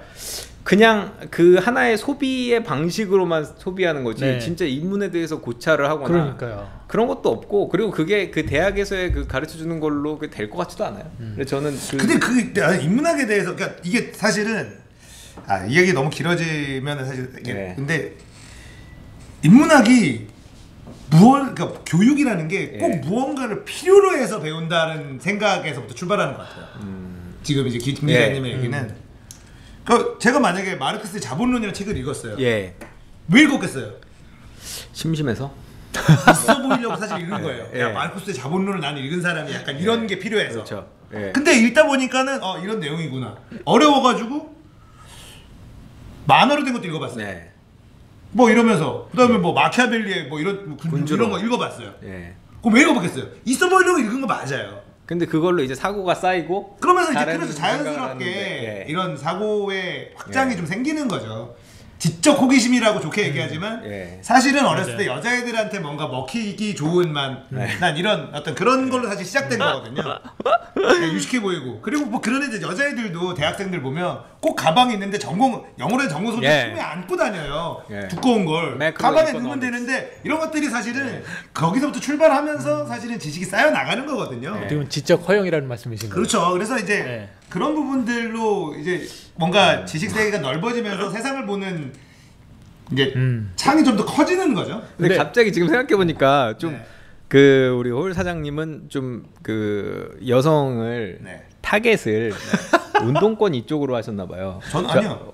그냥 그 하나의 소비의 방식으로만 소비하는 거지. 네. 진짜 인문에 대해서 고찰을 하거나 그러니까요. 그런 것도 없고, 그리고 그게 그 대학에서의 그 가르쳐 주는 걸로 될 것 같지도 않아요. 그래서 저는 근데 그 인문학에 대해서 그러니까 이게 사실은 이 얘기 너무 길어지면 사실 이게 네. 근데 인문학이 그러니까 교육이라는 게 꼭 예. 무언가를 필요로 해서 배운다는 생각에서부터 출발하는 것 같아요. 지금 이제 김 기자님의 얘기는 그 제가 만약에 마르크스의 자본론이라는 책을 읽었어요. 예. 왜 읽었겠어요? 심심해서. 있어 보이려고 사실 읽은 거예요. 예. 야, 마르크스의 자본론을 나는 읽은 사람이 약간 이런 게 필요해서. 그렇죠. 예. 근데 읽다 보니까는 이런 내용이구나. 어려워가지고 만화로 된 것도 읽어봤어요. 네. 뭐 이러면서 그다음에 뭐 마키아벨리의 뭐 이런 군주론. 이런 거 읽어봤어요. 예. 그럼 왜 읽어봤겠어요? 있어 보이려고 읽은 거 맞아요. 근데 그걸로 이제 사고가 쌓이고 그러면서 이제 다른 그래서 생각을 자연스럽게 하는데, 예. 이런 사고의 확장이 예. 좀 생기는 거죠. 지적 호기심이라고 좋게 얘기하지만 예. 사실은 어렸을 때 여자애들한테 뭔가 먹히기 좋은 난 이런 어떤 그런 걸로 사실 시작된 거거든요. 네, 유식해 보이고 그리고 뭐 그런 애들 여자애들도 대학생들 보면 꼭 가방이 있는데 영어로 된 전공 소리 예. 품에 안고 다녀요. 예. 두꺼운 걸 매크로 가방에 이코노믹스. 넣으면 되는데 이런 것들이 사실은 거기서부터 출발하면서 사실은 지식이 쌓여 나가는 거거든요. 어떻게 보면 지적 허용이라는 말씀이신 거예요. 그렇죠. 그래서 이제 네. 그런 부분들로 이제 뭔가 지식 세계가 넓어지면서 세상을 보는 이제 창이 좀 더 커지는 거죠. 근데 근데- 갑자기 지금 생각해 보니까 좀 네. 그 우리 홀 사장님은 좀 그 여성을 네. 타겟을 운동권 이쪽으로 하셨나 봐요. 저는 아니요.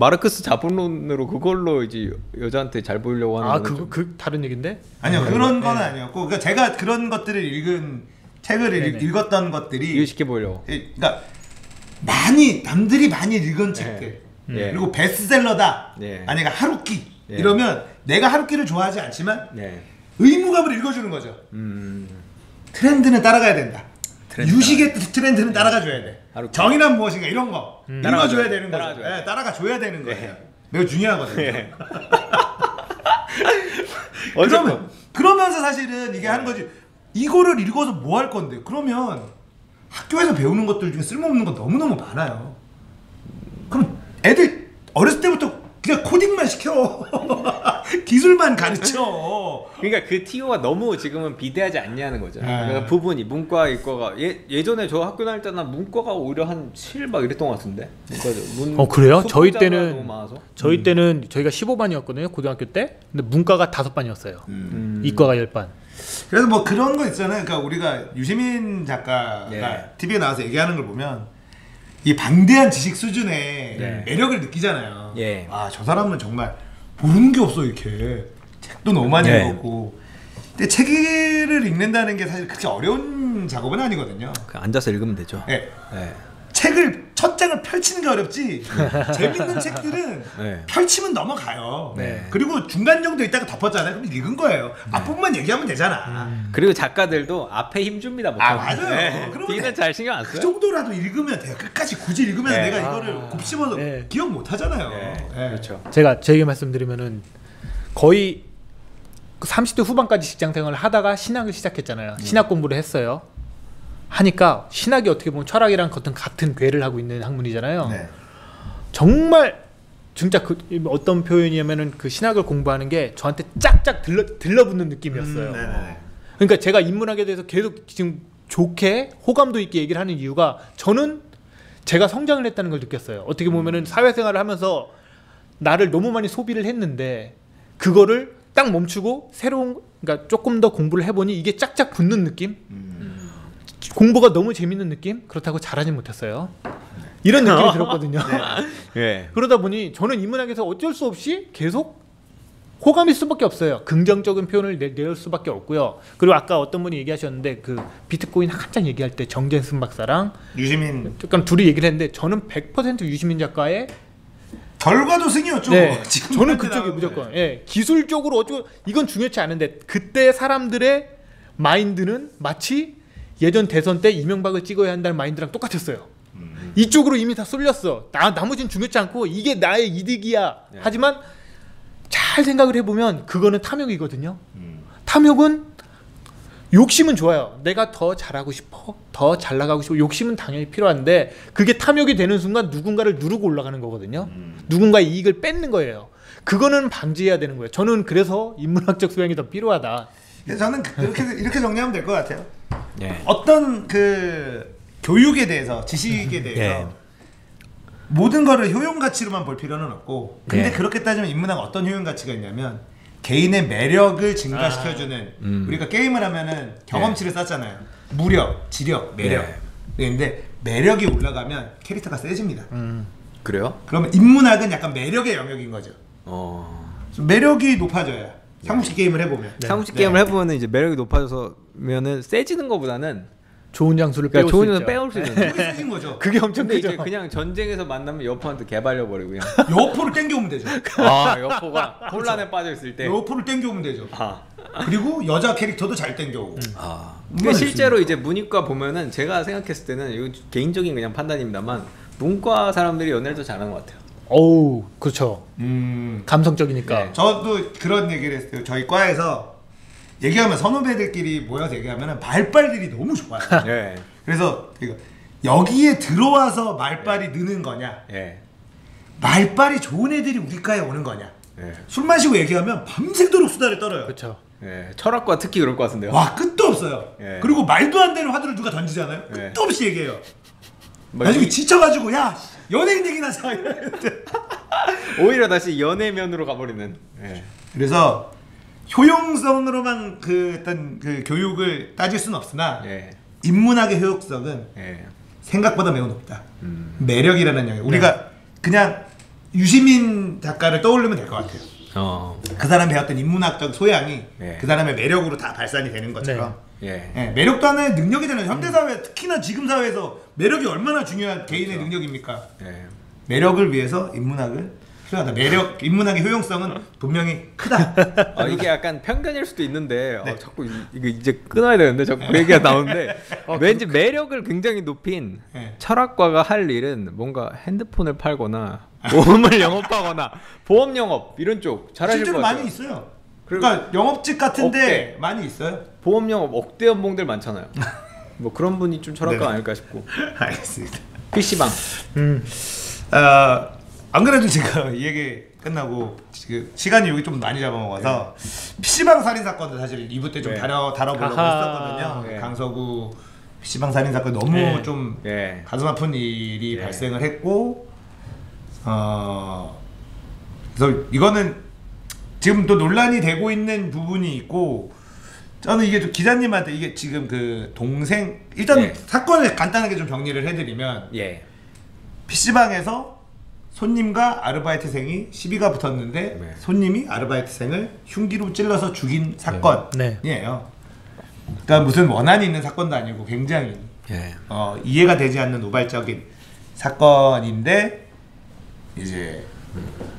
마르크스 자본론으로 그걸로 이제 여자한테 잘 보이려고 하는 거는 좀- 그 다른 얘긴데? 아니요. 그런 건 아니었고 그러니까 제가 그런 것들을 읽은 책을 네네. 읽었던 것들이 이해시켜 보려고. 그러니까 남들이 많이 읽은 책들 예. 그리고 베스트셀러다 예. 아니면 하루키 예. 이러면 내가 하루키를 좋아하지 않지만 네. 의무감을 읽어주는 거죠. 트렌드는 따라가야 된다. 트렌드 유식의 트렌드는 따라가줘야 돼. 하루키. 정의란 무엇인가 이런 거 읽어줘야 따라가줘야 되는 거죠. 따라가줘야 따라가줘야 되는 거예요. 매우 중요하거든요. 예. 그러면서 사실은 이게 하는 거지. 이거를 읽어서 뭐 할 건데? 그러면 학교에서 배우는 것들 중에 쓸모없는 건 너무너무 많아요. 그럼 애들 어렸을 때부터 그냥 코딩만 시켜. 기술만 가르쳐. 그러니까 그 TO가 너무 지금은 비대하지 않냐는 거죠. 네. 그러니까 부분이 문과 이과가 예전에 저 학교 다닐 때는 문과가 오히려 한 7 막 이랬던 것 같은데. 그래요? 저희 너무 때는 많아서. 저희가 15반이었거든요 고등학교 때. 근데 문과가 5반이었어요. 이과가 10반. 그래서 뭐 그런 거 있잖아요. 그러니까 우리가 유시민 작가가 네. TV에 나와서 얘기하는 걸 보면 이 방대한 지식 수준의 네. 매력을 느끼잖아요. 예. 저 사람은 정말 모르는 게 없어 이렇게. 책도 너무 많이 네. 읽었고. 근데 책을 읽는다는 게 사실 그렇게 어려운 작업은 아니거든요. 앉아서 읽으면 되죠. 네. 네. 책을 첫 장을 펼치는 게 어렵지 재밌는 책들은 네. 펼치면 넘어가요. 네. 그리고 중간 정도 있다가 덮었잖아요. 그럼 읽은 거예요. 앞부분만 얘기하면 되잖아. 그리고 작가들도 앞에 힘 줍니다. 맞아요. 네. 뒤는 잘 신경 안 그 써요. 정도라도 읽으면 돼요. 끝까지 굳이 읽으면 네. 내가 이거를 곱씹어서 네. 기억 못 하잖아요. 네. 네. 그렇죠. 제가 제 얘기 말씀드리면은 거의 30대 후반까지 직장 생활을 하다가 신학을 시작했잖아요. 신학 공부를 했어요. 하니까 신학이 어떻게 보면 철학이랑 같은 궤를 하고 있는 학문이잖아요. 네. 정말 진짜 어떤 표현이냐면은 그 신학을 공부하는 게 저한테 짝짝 들러붙는 느낌이었어요. 네네. 그러니까 제가 인문학에 대해서 계속 지금 좋게 호감도 있게 얘기를 하는 이유가 저는 제가 성장을 했다는 걸 느꼈어요. 어떻게 보면은 사회생활을 하면서 나를 너무 많이 소비를 했는데 그거를 딱 멈추고 그러니까 조금 더 공부를 해보니 이게 짝짝 붙는 느낌? 공부가 너무 재밌는 느낌? 그렇다고 잘하지 못했어요. 이런 느낌이 들었거든요. 예. 그러다 보니 저는 인문학에서 어쩔 수 없이 계속 호감일 수밖에 없어요. 긍정적인 표현을 내올 수밖에 없고요. 그리고 아까 어떤 분이 얘기하셨는데 그 비트코인 한참 얘기할 때 정젠슨 박사랑 유시민 약간 둘이 얘기를 했는데 저는 100% 유시민 작가의 결과도 승이었죠. 네, 지금 저는 현재 그쪽이 나오는 무조건. 거예요. 예, 기술적으로 어쩌고 이건 중요치 않은데 그때 사람들의 마인드는 마치 예전 대선 때 이명박을 찍어야 한다는 마인드랑 똑같았어요. 이쪽으로 이미 다 쏠렸어. 나머지는 중요치 않고 이게 나의 이득이야. 네. 하지만 잘 생각을 해보면 그거는 탐욕이거든요. 탐욕은 욕심은 좋아요. 내가 더 잘하고 싶어, 더 잘 나가고 싶어. 욕심은 당연히 필요한데 그게 탐욕이 되는 순간 누군가를 누르고 올라가는 거거든요. 누군가의 이익을 뺏는 거예요. 그거는 방지해야 되는 거예요. 저는 그래서 인문학적 소양이 더 필요하다. 저는 이렇게 정리하면 될 것 같아요. 예. 어떤 그 교육에 대해서 지식에 대해서 예. 모든 거를 효용 가치로만 볼 필요는 없고 근데 예. 그렇게 따지면 인문학 어떤 효용 가치가 있냐면 개인의 매력을 증가시켜주는 우리가 게임을 하면은 경험치를 쌓잖아요. 무력, 지력, 매력. 근데 매력이 올라가면 캐릭터가 세집니다. 그래요? 그러면 인문학은 약간 매력의 영역인 거죠. 좀 매력이 높아져야 상식 게임을 해보면 상식 게임을 해보면 이제 매력이 높아져서면은 세지는 것보다는 좋은 장수를 그러니까 빼올 좋은 수 점 있죠. 빼올 수 있는. 그게 세진 거죠. 그게 엄청 근데 크죠. 이제 그냥 전쟁에서 만나면 여포한테 개발려 버리고 그냥. 여포를 땡겨오면 되죠. 아 여포가 혼란에 빠져 있을 때. 여포를 땡겨오면 되죠. 아. 그리고 여자 캐릭터도 잘 땡겨오고. 그러니까 실제로 이제 문이과 보면은 제가 생각했을 때는 이거 개인적인 그냥 판단입니다만 문과 사람들이 연애를 더 잘하는 것 같아요. 어우, 그렇죠. 감성적이니까. 네. 저도 그런 얘기를 했어요. 저희 과에서 얘기하면 선후배들끼리 모여서 얘기하면 말빨들이 너무 좋아요. 예. 그래서 여기에 들어와서 말빨이 느는 거냐, 예. 말빨이 좋은 애들이 우리 과에 오는 거냐. 예. 술 마시고 얘기하면 밤새도록 수다를 떨어요. 그렇죠. 예. 철학과 특히 그럴 것 같은데요. 와 끝도 없어요. 예. 그리고 말도 안 되는 화두를 누가 던지잖아요. 예. 끝도 없이 얘기해요. 뭐 나중에 지쳐가지고 야 연예인 얘기나 사. 오히려 다시 연애면으로 가버리는. 예. 그래서 효용성으로만 그 어떤 그 교육을 따질 수는 없으나 예. 인문학의 효용성은 예. 생각보다 매우 높다. 매력이라는 영역. 우리가 그냥 유시민 작가를 떠올리면 될 것 같아요. 그 사람이 배웠던 인문학적 소양이 예. 그 사람의 매력으로 다 발산이 되는 것처럼. 예. 예, 매력도 하나의 능력이잖아요. 현대사회 특히나 지금 사회에서 매력이 얼마나 중요한 개인의 능력입니까? 예. 매력을 위해서 인문학을 필요하다. 매력, 인문학의 효용성은 분명히 크다. 이게 약간 편견일 수도 있는데 네. 자꾸 이거 이제 끊어야 되는데 자꾸 그 얘기가 나오는데 왠지 매력을 굉장히 높인 네. 철학과가 할 일은 뭔가 핸드폰을 팔거나 보험을 영업하거나 보험 영업 이런 쪽 잘하실 것 실제로 같아요. 많이 있어요. 그러니까 영업직 같은데 많이 있어요. 보험 영업 억대 연봉들 많잖아요. 뭐 그런 분이 좀 철학과 네. 아닐까 싶고. 알겠습니다. PC방. 안 그래도 제가 이 얘기 끝나고 지금 시간이 여기 좀 많이 잡아먹어서 PC방 살인 사건도 사실 2부 때 좀 네. 다뤄보려고 아하. 했었거든요. 네. 강서구 PC방 살인 사건 너무 네. 좀 예. 가슴 아픈 일이 네. 발생을 했고 그래서 이거는 지금 또 논란이 되고 있는 부분이 있고 저는 이게 좀 기자님한테 이게 지금 그 동생 일단 네. 사건을 간단하게 좀 정리를 해드리면 예. PC방에서 손님과 아르바이트생이 시비가 붙었는데 네. 손님이 아르바이트생을 흉기로 찔러서 죽인 사건이에요. 네. 그러니까 무슨 원한이 있는 사건도 아니고 굉장히 예. 이해가 되지 않는 우발적인 사건인데 이제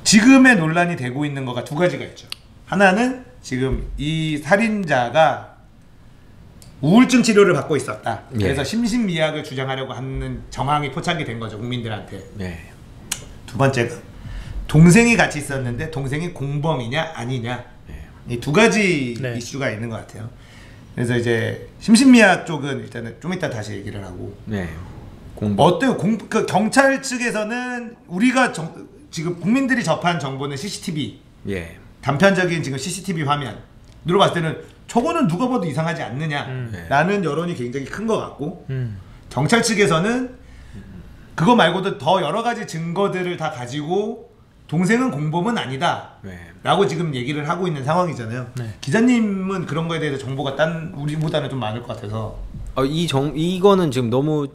지금의 논란이 되고 있는 거가 두 가지가 있죠. 하나는 지금 이 살인자가 우울증 치료를 받고 있었다. 예. 그래서 심신미약을 주장하려고 하는 정황이 포착이 된 거죠, 국민들한테. 예. 두 번째가 동생이 같이 있었는데 동생이 공범이냐 아니냐. 이 두 가지 네. 이슈가 있는 것 같아요. 그래서 이제 심신미약 쪽은 일단은 좀 이따 다시 얘기를 하고. 네. 공부. 어때요? 그 경찰 측에서는 우리가 지금 국민들이 접한 정보는 CCTV, 예. 단편적인 지금 CCTV 화면으로 봤을 때는 저거는 누가 봐도 이상하지 않느냐라는 여론이 굉장히 큰 것 같고 경찰 측에서는 그거 말고도 더 여러 가지 증거들을 다 가지고 동생은 공범은 아니다 라고 지금 얘기를 하고 있는 상황이잖아요. 네. 기자님은 그런 거에 대해서 정보가 우리보다는 좀 많을 것 같아서 이거는 지금 너무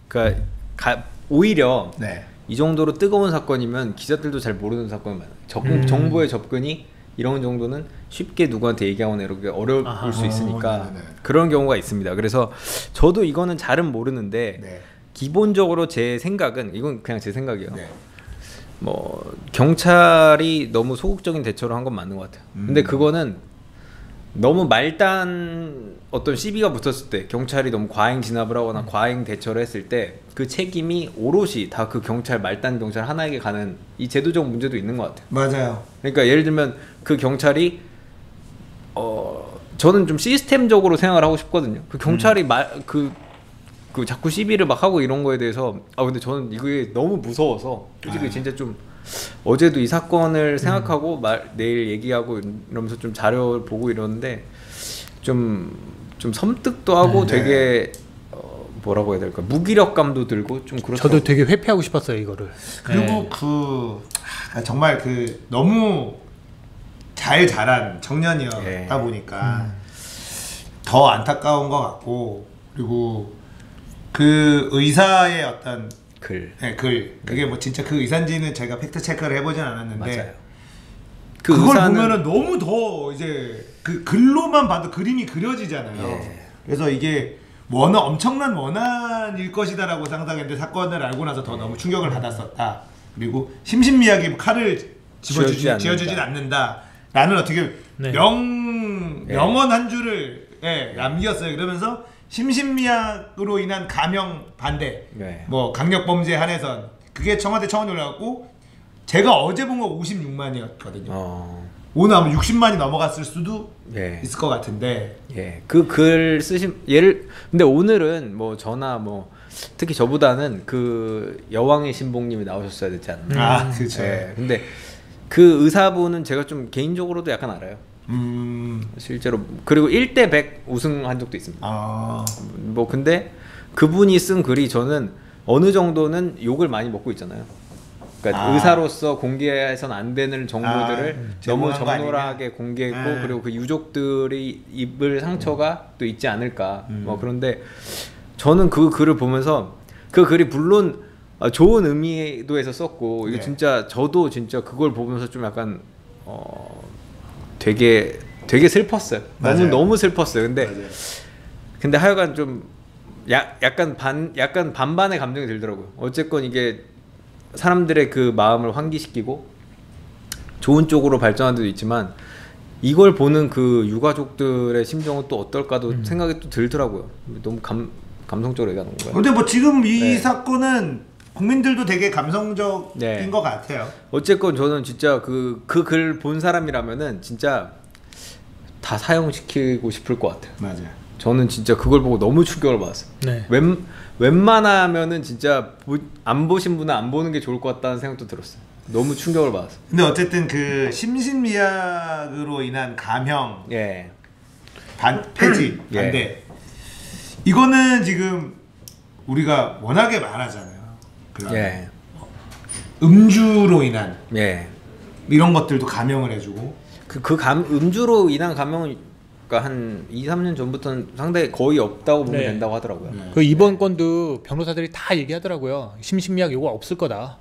그러니까 오히려 네. 이 정도로 뜨거운 사건이면 기자들도 잘 모르는 사건이 많아요. 정보의 접근이 이런 정도는 쉽게 누구한테 얘기하거나 이렇게 어려울 아하. 수 있으니까 네네. 그런 경우가 있습니다. 그래서 저도 이거는 잘은 모르는데 네. 기본적으로 제 생각은 이건 그냥 제 생각이에요. 네. 뭐 경찰이 너무 소극적인 대처를 한 건 맞는 것 같아요. 근데 그거는 너무 말단 어떤 시비가 붙었을 때 경찰이 너무 과잉 진압을 하거나 과잉 대처를 했을 때 그 책임이 오롯이 다 그 경찰 말단 경찰 하나에게 가는 이 제도적 문제도 있는 것 같아요. 맞아요. 그러니까 예를 들면 그 경찰이 저는 좀 시스템적으로 생각을 하고 싶거든요. 그 경찰이 그 자꾸 시비를 막 하고 이런 거에 대해서 근데 저는 이게 너무 무서워서 솔직히 진짜 좀 어제도 이 사건을 생각하고 내일 얘기하고 이러면서 좀 자료 보고 이러는데 좀 섬뜩도 하고 되게 뭐라고 해야 될까 무기력감도 들고 좀 그렇더라고요. 저도 되게 회피하고 싶었어요 이거를. 그리고 정말 너무 잘 자란 청년이었다 보니까 더 안타까운 것 같고, 그리고 그 의사의 어떤 글 그게 뭐 진짜 그 의사인지는 제가 팩트 체크를 해보진 않았는데 맞아요. 그걸 보면은 너무 더 이제 그 글로만 봐도 그림이 그려지잖아요. 그래서 이게 엄청난 원한일 것이다라고 상상했는데 사건을 알고 나서 더 너무 충격을 받았었다. 그리고 심신미약이 칼을 쥐어주진 않는다. 라는 어떻게 명언 한 줄을 남겼어요. 그러면서 심신미약으로 인한 감형 반대, 뭐 강력범죄 한해선, 그게 청와대 청원이 올라갔고 제가 어제 본 거 56만이었거든요. 오늘 아마 60만이 넘어갔을 수도 있을 것 같은데. 그 글 쓰신 근데 오늘은 뭐 저나 뭐 특히 저보다는 그 여왕의 신봉님이 나오셨어야 되지 않나. 그렇죠. 근데 그 의사분은 제가 좀 개인적으로도 약간 알아요. 실제로. 그리고 1대 100 우승한 적도 있습니다. 뭐 근데 그분이 쓴 글이 저는 어느 정도는 욕을 많이 먹고 있잖아요. 그러니까 의사로서 공개해서는 안 되는 정보들을 너무 적나라하게 공개했고, 그리고 그 유족들이 입을 상처가 또 있지 않을까. 뭐 그런데 저는 그 글을 보면서 그 글이 물론 좋은 의미도에서 썼고, 이게 진짜 저도 진짜 그걸 보면서 좀 약간 되게 슬펐어요. 너무 슬펐어요. 근데 하여간 좀 약간 반반의 감정이 들더라고요. 어쨌건 이게 사람들의 그 마음을 환기시키고 좋은 쪽으로 발전한 데도 있지만 이걸 보는 그 유가족들의 심정은 또 어떨까도 생각이 또 들더라고요. 너무 감성적으로 얘기하는 건가요? 근데 뭐 지금 이 사건은 국민들도 되게 감성적인 것 같아요. 어쨌건 저는 진짜 그 글 본 사람이라면은 진짜 다 사용시키고 싶을 것 같아요. 맞아요. 저는 진짜 그걸 보고 너무 충격을 받았어요. 웬만하면은 진짜 안 보신 분은 안 보는 게 좋을 것 같다는 생각도 들었어요. 너무 충격을 받았어요. 근데 어쨌든 그 심신미약으로 인한 감형, 폐지, 반대, 이거는 지금 우리가 워낙에 말하잖아요. 음주로 인한 이런 것들도 감형을 해주고, 음주로 인한 감형은 그러니까 한 2-3년 전부터는 상당히 거의 없다고 보면 된다고 하더라고요. 그 이번 건도 변호사들이 다 얘기하더라고요. 심신미약 요거 없을 거다.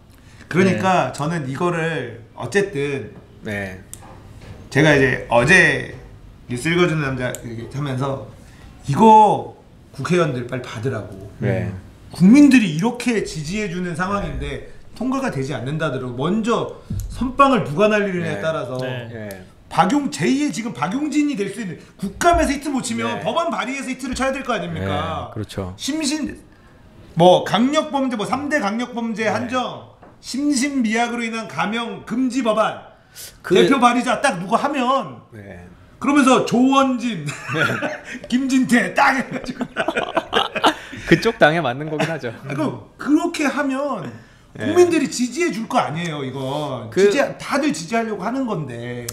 그러니까 저는 이거를 어쨌든 제가 이제 어제 뉴스 읽어주는 남자 하면서 이거 국회의원들 빨리 받으라고. 국민들이 이렇게 지지해주는 상황인데 통과가 되지 않는다더라고. 먼저 선빵을 누가 날리느냐에 따라서 제2의 지금 박용진이 될 수 있는, 국감에서 히트 못 치면 법안 발의에서 히트를 쳐야 될 거 아닙니까? 그렇죠. 강력범죄 3대 강력범죄 한정, 심신미약으로 인한 감형 금지 법안 대표 발의자 딱 누구 하면 그러면서 조원진, 김진태 딱 해가지고 그쪽 당에 맞는 거긴 하죠. 그렇게 하면 국민들이 지지해 줄 거 아니에요. 이건 다들 지지하려고 하는 건데.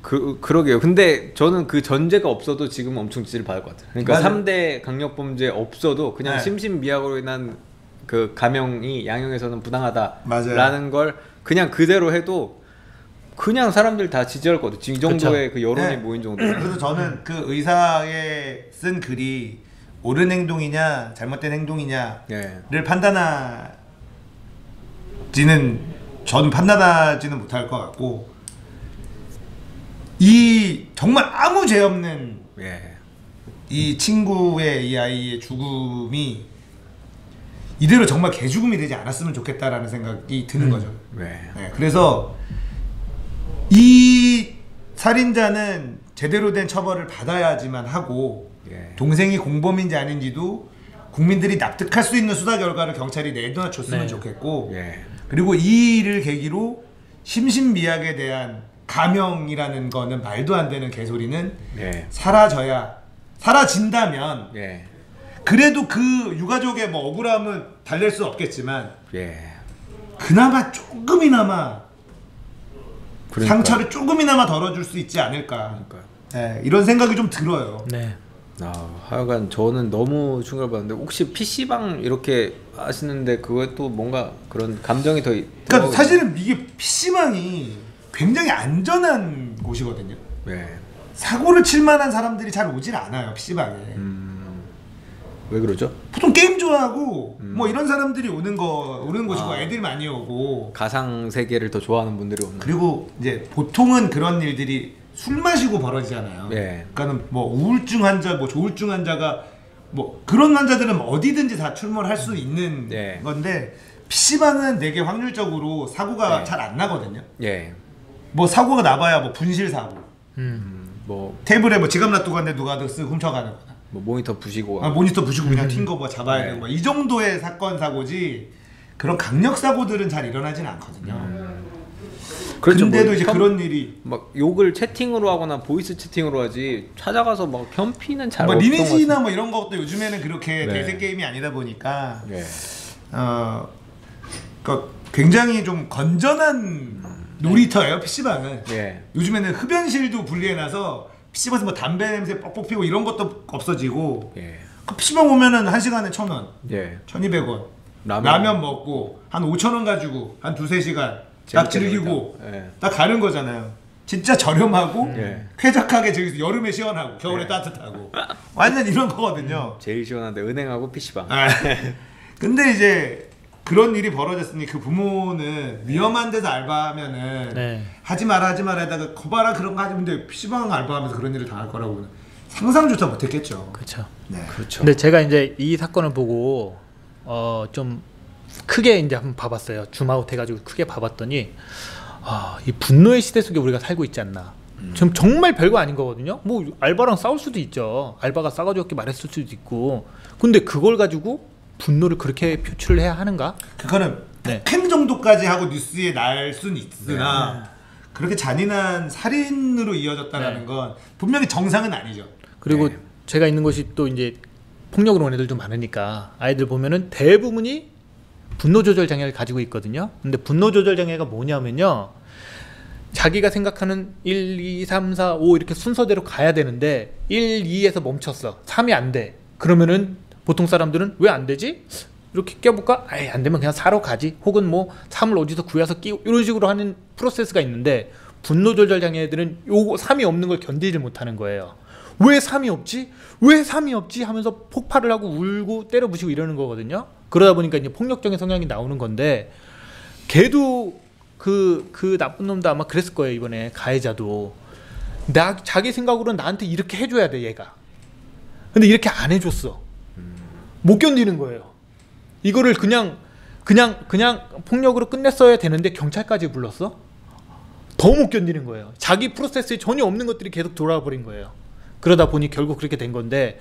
그러게요. 근데 저는 그 전제가 없어도 지금 엄청 지지를 받을 것 같아요. 그러니까 3대 강력범죄 없어도 그냥 심신미약으로 인한 그 감형이 양형에서는 부당하다라는 걸 그냥 그대로 해도 그냥 사람들 다 지지할 거거든요. 지금 이 정도의 그 여론이 모인 정도면. 그래서 저는 그 의사의 쓴 글이 옳은 행동이냐 잘못된 행동이냐를 저는 판단하지는 못할 것 같고, 이 정말 아무 죄 없는 이 친구의 이 아이의 죽음이 이대로 정말 개죽음이 되지 않았으면 좋겠다라는 생각이 드는 거죠. 네. 네, 그래서 이 살인자는 제대로 된 처벌을 받아야지만 하고 예. 동생이 공범인지 아닌지도 국민들이 납득할 수 있는 수사 결과를 경찰이 내놔줬으면 네. 좋겠고 예. 그리고 이 일을 계기로 심신미약에 대한 감형이라는 거는 말도 안 되는 개소리는 예. 사라진다면 예. 그래도 그 유가족의 뭐 억울함은 달랠 수 없겠지만 예. 그나마 조금이나마 그러니까. 상처를 조금이나마 덜어줄 수 있지 않을까. 네, 이런 생각이 좀 들어요. 네. 하여간 저는 너무 충격을 받는데 혹시 PC방 이렇게 하시는데 그것도 뭔가 그런 감정이 더 그러니까 사실은 이게 PC방이 굉장히 안전한 곳이거든요. 네. 사고를 칠 만한 사람들이 잘 오질 않아요, PC방에. 왜 그러죠? 보통 게임 좋아하고 뭐 이런 사람들이 오는 곳이고 애들 많이 오고 가상 세계를 더 좋아하는 분들이 오는. 그리고 이제 보통은 그런 일들이 술 마시고 벌어지잖아요. 예. 그러니까는 뭐 우울증 환자, 뭐 조울증 환자가 뭐 그런 환자들은 어디든지 다 출몰할 수 있는 예. 건데 PC방은 되게 확률적으로 사고가 예. 잘 안 나거든요. 예. 뭐 사고가 나봐야 뭐 분실 사고, 뭐 테이블에 뭐 지갑 놔두고 갔는데 누가 쓱 훔쳐가는 거나, 뭐 모니터 부시고. 모니터 부시고 그냥 튄 거 뭐 잡아야 네. 되고 뭐 이 정도의 사건 사고지 그런 강력 사고들은 잘 일어나진 않거든요. 그렇죠. 근데도 뭐 이제 그런 일이 막 욕을 채팅으로 하거나 보이스 채팅으로 하지 찾아가서 막 현피는 잘 뭐 없던 리니지나 것 뭐 이런 것도 요즘에는 그렇게 네. 대세 게임이 아니다 보니까 같아요. 예. 그러니까 굉장히 좀 건전한 놀이터예요, PC방은. 예. 요즘에는 흡연실도 분리해놔서 PC방에서 뭐 담배 냄새 뻑뻑 피고 이런 것도 없어지고 예. 그 PC방 오면은 1시간에 1,000원, 예. 1,200원 라면. 라면 먹고 한 5,000원 가지고 한 2-3시간 딱 재밌게 즐기고 놀다. 예. 딱 가는 거잖아요. 진짜 저렴하고 예. 쾌적하게 즐기서 여름에 시원하고 겨울에 예. 따뜻하고 완전 이런 거거든요. 제일 시원한데 은행하고 PC방. 아, 근데 이제 그런 일이 벌어졌으니 그 부모는 위험한 데서 알바하면은 네. 하지 마라 하다가 거봐라 그런 거 하지. 근데 PC방 알바하면서 그런 일을 당할 거라고는 상상조차 못했겠죠. 그렇죠. 네. 그렇죠. 근데 제가 이제 이 사건을 보고 좀 크게 이제 한번 봐봤어요. 줌아웃 해가지고 크게 봐봤더니 이 분노의 시대 속에 우리가 살고 있지 않나. 지금 정말 별거 아닌 거거든요. 뭐 알바랑 싸울 수도 있죠. 알바가 싸가지 없게 말했을 수도 있고. 근데 그걸 가지고 분노를 그렇게 표출을 해야 하는가? 그거는 네. 폭행 정도까지 하고 뉴스에 날 수는 있으나 그렇게 잔인한 살인으로 이어졌다라는 네. 건 분명히 정상은 아니죠. 그리고 네. 제가 있는 곳이 또 이제 폭력으로 온 애들도 많으니까 아이들 보면은 대부분이 분노 조절 장애를 가지고 있거든요. 근데 분노 조절 장애가 뭐냐면요. 자기가 생각하는 1, 2, 3, 4, 5 이렇게 순서대로 가야 되는데 1, 2에서 멈췄어. 3이 안 돼. 그러면은 보통 사람들은 왜 안 되지? 이렇게 껴볼까? 아예 안 되면 그냥 4로 가지. 혹은 뭐 3을 어디서 구해서 끼고 이런 식으로 하는 프로세스가 있는데 분노 조절 장애들은 요거 3이 없는 걸 견디질 못하는 거예요. 왜 3이 없지? 왜 3이 없지? 하면서 폭발을 하고 울고 때려부시고 이러는 거거든요. 그러다 보니까 이제 폭력적인 성향이 나오는 건데 걔도 그 나쁜 놈도 아마 그랬을 거예요. 이번에 가해자도 자기 생각으로는 나한테 이렇게 해줘야 돼 얘가. 근데 이렇게 안 해줬어. 못 견디는 거예요. 이거를 그냥 폭력으로 끝냈어야 되는데 경찰까지 불렀어? 더 못 견디는 거예요. 자기 프로세스에 전혀 없는 것들이 계속 돌아와 버린 거예요. 그러다 보니 결국 그렇게 된 건데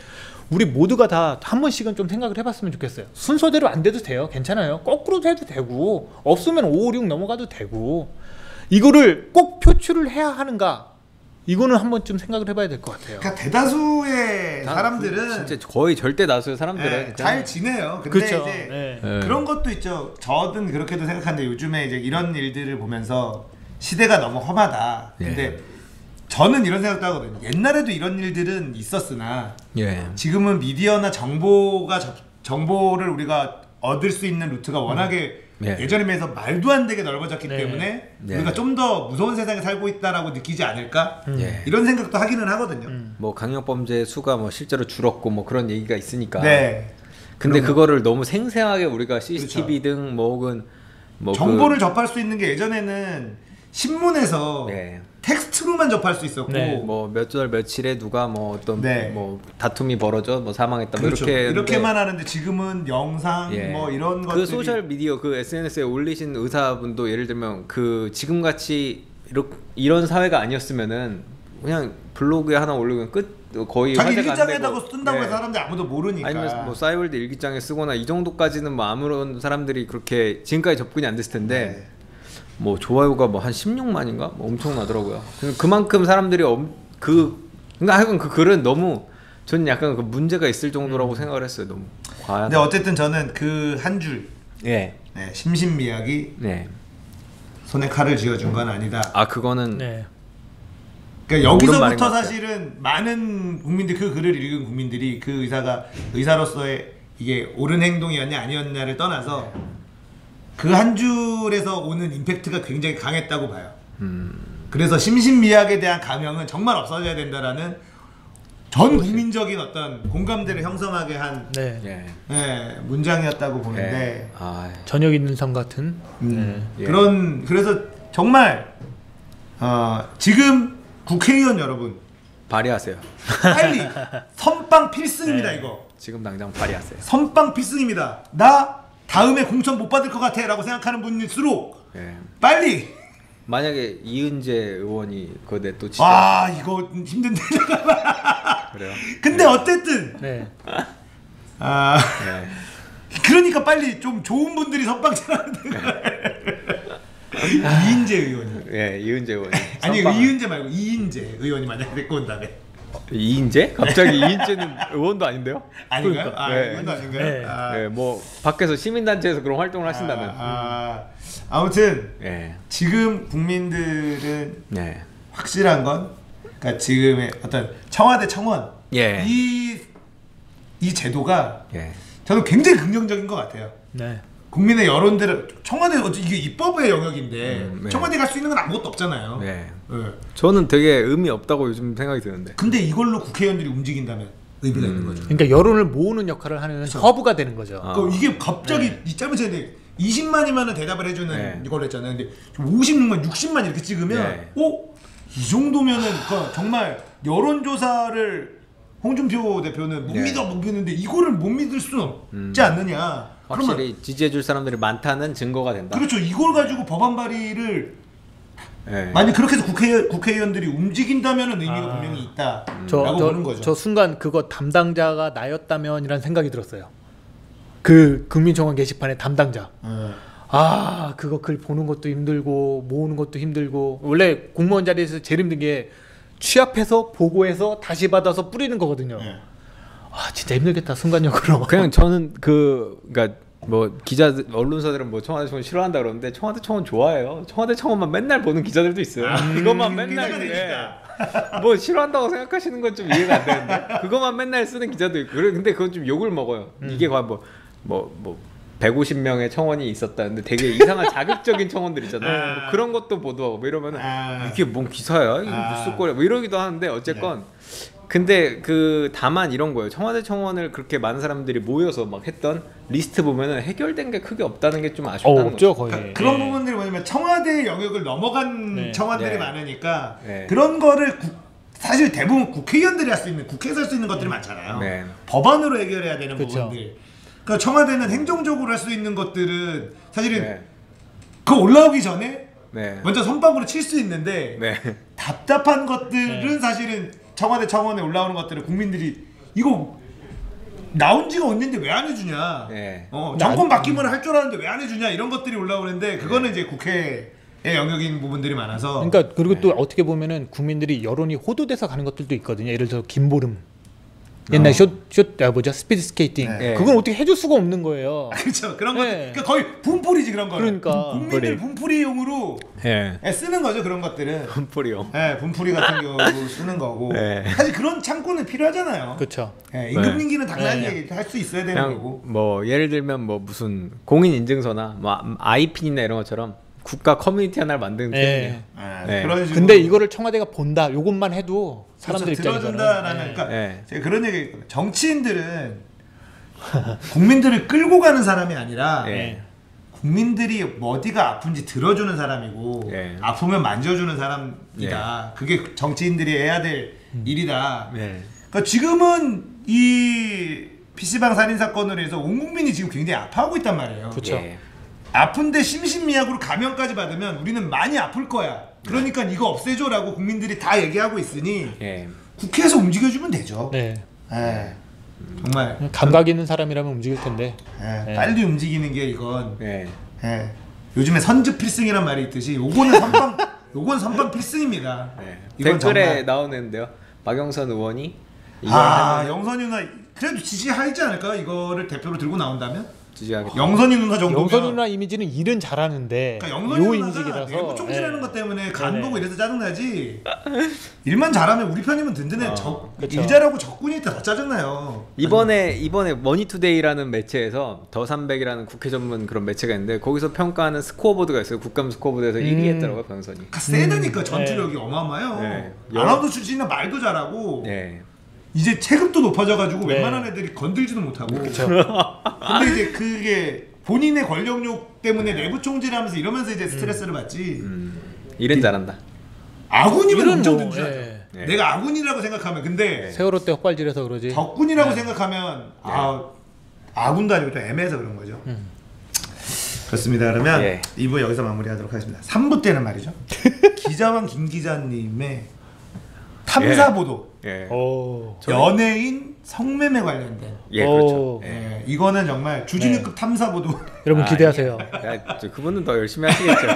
우리 모두가 다 한 번씩은 좀 생각을 해봤으면 좋겠어요. 순서대로 안 돼도 돼요. 괜찮아요. 거꾸로도 해도 되고 없으면 5, 6 넘어가도 되고 이거를 꼭 표출을 해야 하는가? 이거는 한 번쯤 생각을 해봐야 될 것 같아요. 그러니까 대다수의 사람들은 진짜 거의 절대 다수의 사람들은 잘 지내요. 근데 그렇죠. 이제 네. 그런 것도 있죠. 저든 그렇게도 생각하는데 요즘에 이제 이런 일들을 보면서 시대가 너무 험하다. 근데 저는 이런 생각도 하거든요. 옛날에도 이런 일들은 있었으나 지금은 미디어나 정보를 우리가 얻을 수 있는 루트가 워낙에 예전에 비해서 말도 안 되게 넓어졌기 때문에 우리가 좀 더 무서운 세상에 살고 있다라고 느끼지 않을까? 이런 생각도 하기는 하거든요. 뭐 강력범죄 수가 뭐 실제로 줄었고 뭐 그런 얘기가 있으니까. 네. 근데 그거를 너무 생생하게 우리가 CCTV 그렇죠. 등 뭐 혹은 뭐 정보를 접할 수 있는 게 예전에는 신문에서 텍스트로만 접할 수 있었고 네. 뭐 몇 절 며칠에 누가 뭐 어떤 네. 뭐 다툼이 벌어져 뭐 사망했다 뭐 그렇죠. 이렇게만 하는데 지금은 영상 예. 뭐 이런 그 것들이 소셜 미디어 그 SNS에 올리신 의사분도 예를 들면 그 지금 같이 이런 사회가 아니었으면은 그냥 블로그에 하나 올리면 끝 거의 자기 화제가 안 일기장에다가 되고. 쓴다고 해서 네. 사람들이 아무도 모르니까. 아니면 뭐 싸이월드 일기장에 쓰거나 이 정도까지는 뭐 아무런 사람들이 그렇게 지금까지 접근이 안 됐을 텐데 네. 뭐 좋아요가 뭐 한 16만인가 뭐 엄청나더라고요. 그만큼 사람들이 그러니까 하여간 그 글은 너무 저는 약간 그 문제가 있을 정도라고 생각을 했어요. 너무 과한. 근데 어쨌든 저는 그 한 줄 예. 네, 심신미약이 네. 손에 칼을 쥐어준 건 아니다. 아 그거는 네. 그러니까 옳은 말인 것 여기서부터 같아요. 사실은 많은 국민들 그 글을 읽은 국민들이 그 의사가 의사로서의 이게 옳은 행동이었냐 아니었냐를 떠나서 그 한 줄에서 오는 임팩트가 굉장히 강했다고 봐요. 그래서 심신미약에 대한 감형은 정말 없어져야 된다라는 전 국민적인 어떤 공감대를 형성하게 한 네. 예. 예, 문장이었다고 보는데 예. 아, 저녁 있는 삶 같은. 네. 예. 그래서 정말 지금 국회의원 여러분 발의하세요. 빨리 선빵 필승입니다. 네. 이거 지금 당장 발의하세요. 선빵 필승입니다. 나 다음에 공천 못 받을 것 같아 라고 생각하는 분일수록 예. 빨리. 만약에 이은재 의원이 그거 또 와 이거 힘든데. 그래요. 근데 어쨌든 네. 예. 그러니까 빨리 좀 좋은 분들이 선빵처럼 이인재 의원이 예, 이은재 의원이. 아니 선빵. 이은재 말고 이인재 의원이 만약에 데리고 온다면 이인재? 갑자기 이인재는 의원도 아닌데요? 아닌가요? 그러니까. 네. 의원도 아닌가요? 네. 네, 뭐 밖에서 시민단체에서 그런 활동을 하신다면. 아무튼 예. 지금 국민들은 네. 확실한 건 그러니까 지금의 어떤 청와대 청원 예. 이 제도가 예. 저는 굉장히 긍정적인 것 같아요. 네. 국민의 여론들을 청와대 이게 입법의 영역인데 네. 청와대 갈 수 있는 건 아무것도 없잖아요. 네. 네. 저는 되게 의미 없다고 요즘 생각이 드는데. 근데 이걸로 국회의원들이 움직인다면 의미가 있는 거죠. 그러니까 여론을 모으는 역할을 하는 허브가 되는 거죠. 아. 그러니까 이게 갑자기 이 짧은 시간에 20만이면 대답을 해주는 네. 이걸 했잖아요. 근데 56만, 60만 이렇게 찍으면 네. 이 정도면은 그러니까 정말 여론조사를 홍준표 대표는 못 네. 믿어 못 믿는데 이거를 못 믿을 수는 없지 않느냐. 확실히 그러면 지지해줄 사람들이 많다는 증거가 된다. 그렇죠. 이걸 가지고 법안 발의를 예. 만약 그렇게 해서 국회의원들이 움직인다면은 의미가 분명히 있다라고 보는 거죠. 저 순간 그거 담당자가 나였다면이라는 생각이 들었어요. 그 국민청원 게시판의 담당자. 아 그거 글 보는 것도 힘들고 모으는 것도 힘들고 원래 공무원 자리에서 제일 힘든 게 취합해서 보고해서 다시 받아서 뿌리는 거거든요. 네. 아 진짜 힘들겠다 순간적으로. 그냥 저는 그러니까 뭐 기자들 언론사들은 뭐 청와대 청원 싫어한다 그러는데 청와대 청원 좋아해요. 청와대 청원만 맨날 보는 기자들도 있어요. 그것만 맨날 뭐 싫어한다고 생각하시는 건 좀 이해가 안 되는데 그것만 맨날 쓰는 기자도 있고 근데 그건 좀 욕을 먹어요. 이게 과연 뭐 150명의 청원이 있었다는데 되게 이상한 자극적인 청원들 있잖아요. 뭐 그런 것도 보도하고 뭐 이러면은 이게 뭔 기사야? 이게 뉴스거리야? 뭐 이러기도 하는데 어쨌건 근데 다만 이런 거예요. 청와대 청원을 그렇게 많은 사람들이 모여서 막 했던 리스트 보면은 해결된 게 크게 없다는 게 좀 아쉽다는 없죠 거죠. 거의. 그런 부분들이 뭐냐면 청와대 영역을 넘어간 네. 청원들이 네. 많으니까 네. 그런 거를 사실 대부분 국회의원들이 할 수 있는 국회에서 할 수 있는 것들이 많잖아요. 네. 법안으로 해결해야 되는 그쵸. 부분들. 그러니까 청와대는 행정적으로 할 수 있는 것들은 사실은 네. 그 올라오기 전에 네. 먼저 선박으로 칠 수 있는데 네. 답답한 것들은 사실은 청와대 청원에 올라오는 것들을 국민들이 이거 나온 지가 언젠데 왜 안 해주냐. 네. 정권 바뀌면 할 줄 알았는데 왜 안 해주냐 이런 것들이 올라오는데 그거는 이제 국회의 영역인 부분들이 많아서. 그러니까 그리고 또 어떻게 보면은 국민들이 여론이 호도돼서 가는 것들도 있거든요. 예를 들어 김보름 옛날 뭐죠 스피드 스케이팅 네. 그건 어떻게 해줄 수가 없는 거예요. 그렇죠. 그런 네. 것들 그러니까 거의 분풀이지 그런 거. 그러니까. 국민들 분풀이용으로 예. 쓰는 거죠 그런 것들은. 분풀이요. 네, 분풀이 같은 경우로 쓰는 거고. 네. 사실 그런 창구는 필요하잖아요. 그렇죠. 네, 임금 네. 임기는 당연히 네. 할 수 있어야 되는 그냥 거고. 뭐 예를 들면 뭐 무슨 공인 인증서나 뭐 아이핀이나 이런 것처럼 국가 커뮤니티 하나를 만드는 네. 셈이에요. 네. 그런 식으로. 근데 이거를 청와대가 본다. 요것만 해도 사람들 그렇죠, 입장에서는 들어준다라는 네. 그러니까 네. 제가 그런 얘기 했거든요. 정치인들은 국민들을 끌고 가는 사람이 아니라 네. 국민들이 어디가 아픈지 들어주는 사람이고 예. 아프면 만져주는 사람이다. 그게 정치인들이 해야 될 일이다. 그러니까 지금은 이 PC방 살인 사건으로 해서 온 국민이 지금 굉장히 아파하고 있단 말이에요. 그렇죠. 아픈데 심신미약으로 감염까지 받으면 우리는 많이 아플 거야. 그러니까 이거 없애줘라고 국민들이 다 얘기하고 있으니 국회에서 움직여주면 되죠. 네. 예. 정말 감각 있는 사람이라면 움직일 텐데. 예. 빨리 움직이는 게 이건. 예. 요즘에 선즙 필승이란 말이 있듯이 요거는 선방 필승입니다. 이건 댓글에 정말... 나오는데요. 박영선 의원이 영선이 누나 그래도 지지하지 않을까? 이거를 대표로 들고 나온다면? 지지하겠다. 영선이 누나 정도면 영선이 누나 이미지는 일은 잘하는데 그러니까 영선이 요 누나가 인식이라서 내부 총질하는 것 때문에 간 보고 이래서 짜증나지. 일만 잘하면 우리 편이면 든든해. 일 잘하고 적군이 있다 더 짜증나요. 이번에 머니투데이라는 매체에서 더300이라는 국회 전문 그런 매체가 있는데 거기서 평가하는 스코어보드가 있어요. 국감 스코어보드에서 1위 했더라고요, 박영선이. 세다니까 전투력이 어마어마해요. 아나운서 출신이나 말도 잘하고 이제 체급도 높아져가지고 웬만한 애들이 건들지도 못하고. 근데 이제 그게 본인의 권력욕 때문에 내부 총질하면서 이러면서 이제 스트레스를 받지. 일은 잘한다. 아군이면 엄청 든든하죠. 내가 아군이라고 생각하면 근데 세월호 때 헛발질해서 그러지. 적군이라고 생각하면 아군도 아니고 좀 애매해서 그런 거죠. 그렇습니다. 그러면 2부 여기서 마무리하도록 하겠습니다. 3부 때는 말이죠. 기자왕 김 기자님의 탐사보도 연예인 성매매 관련된 그렇죠. 이거는 정말 주진우급 탐사보도 여러분 기대하세요. 그분은 더 열심히 하시겠죠.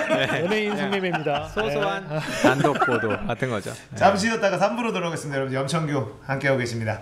연예인 성매매입니다. 소소한 단독 보도 같은 거죠. 잠시 쉬었다가 3부로 돌아오겠습니다. 여러분 염청규 함께하고 계십니다.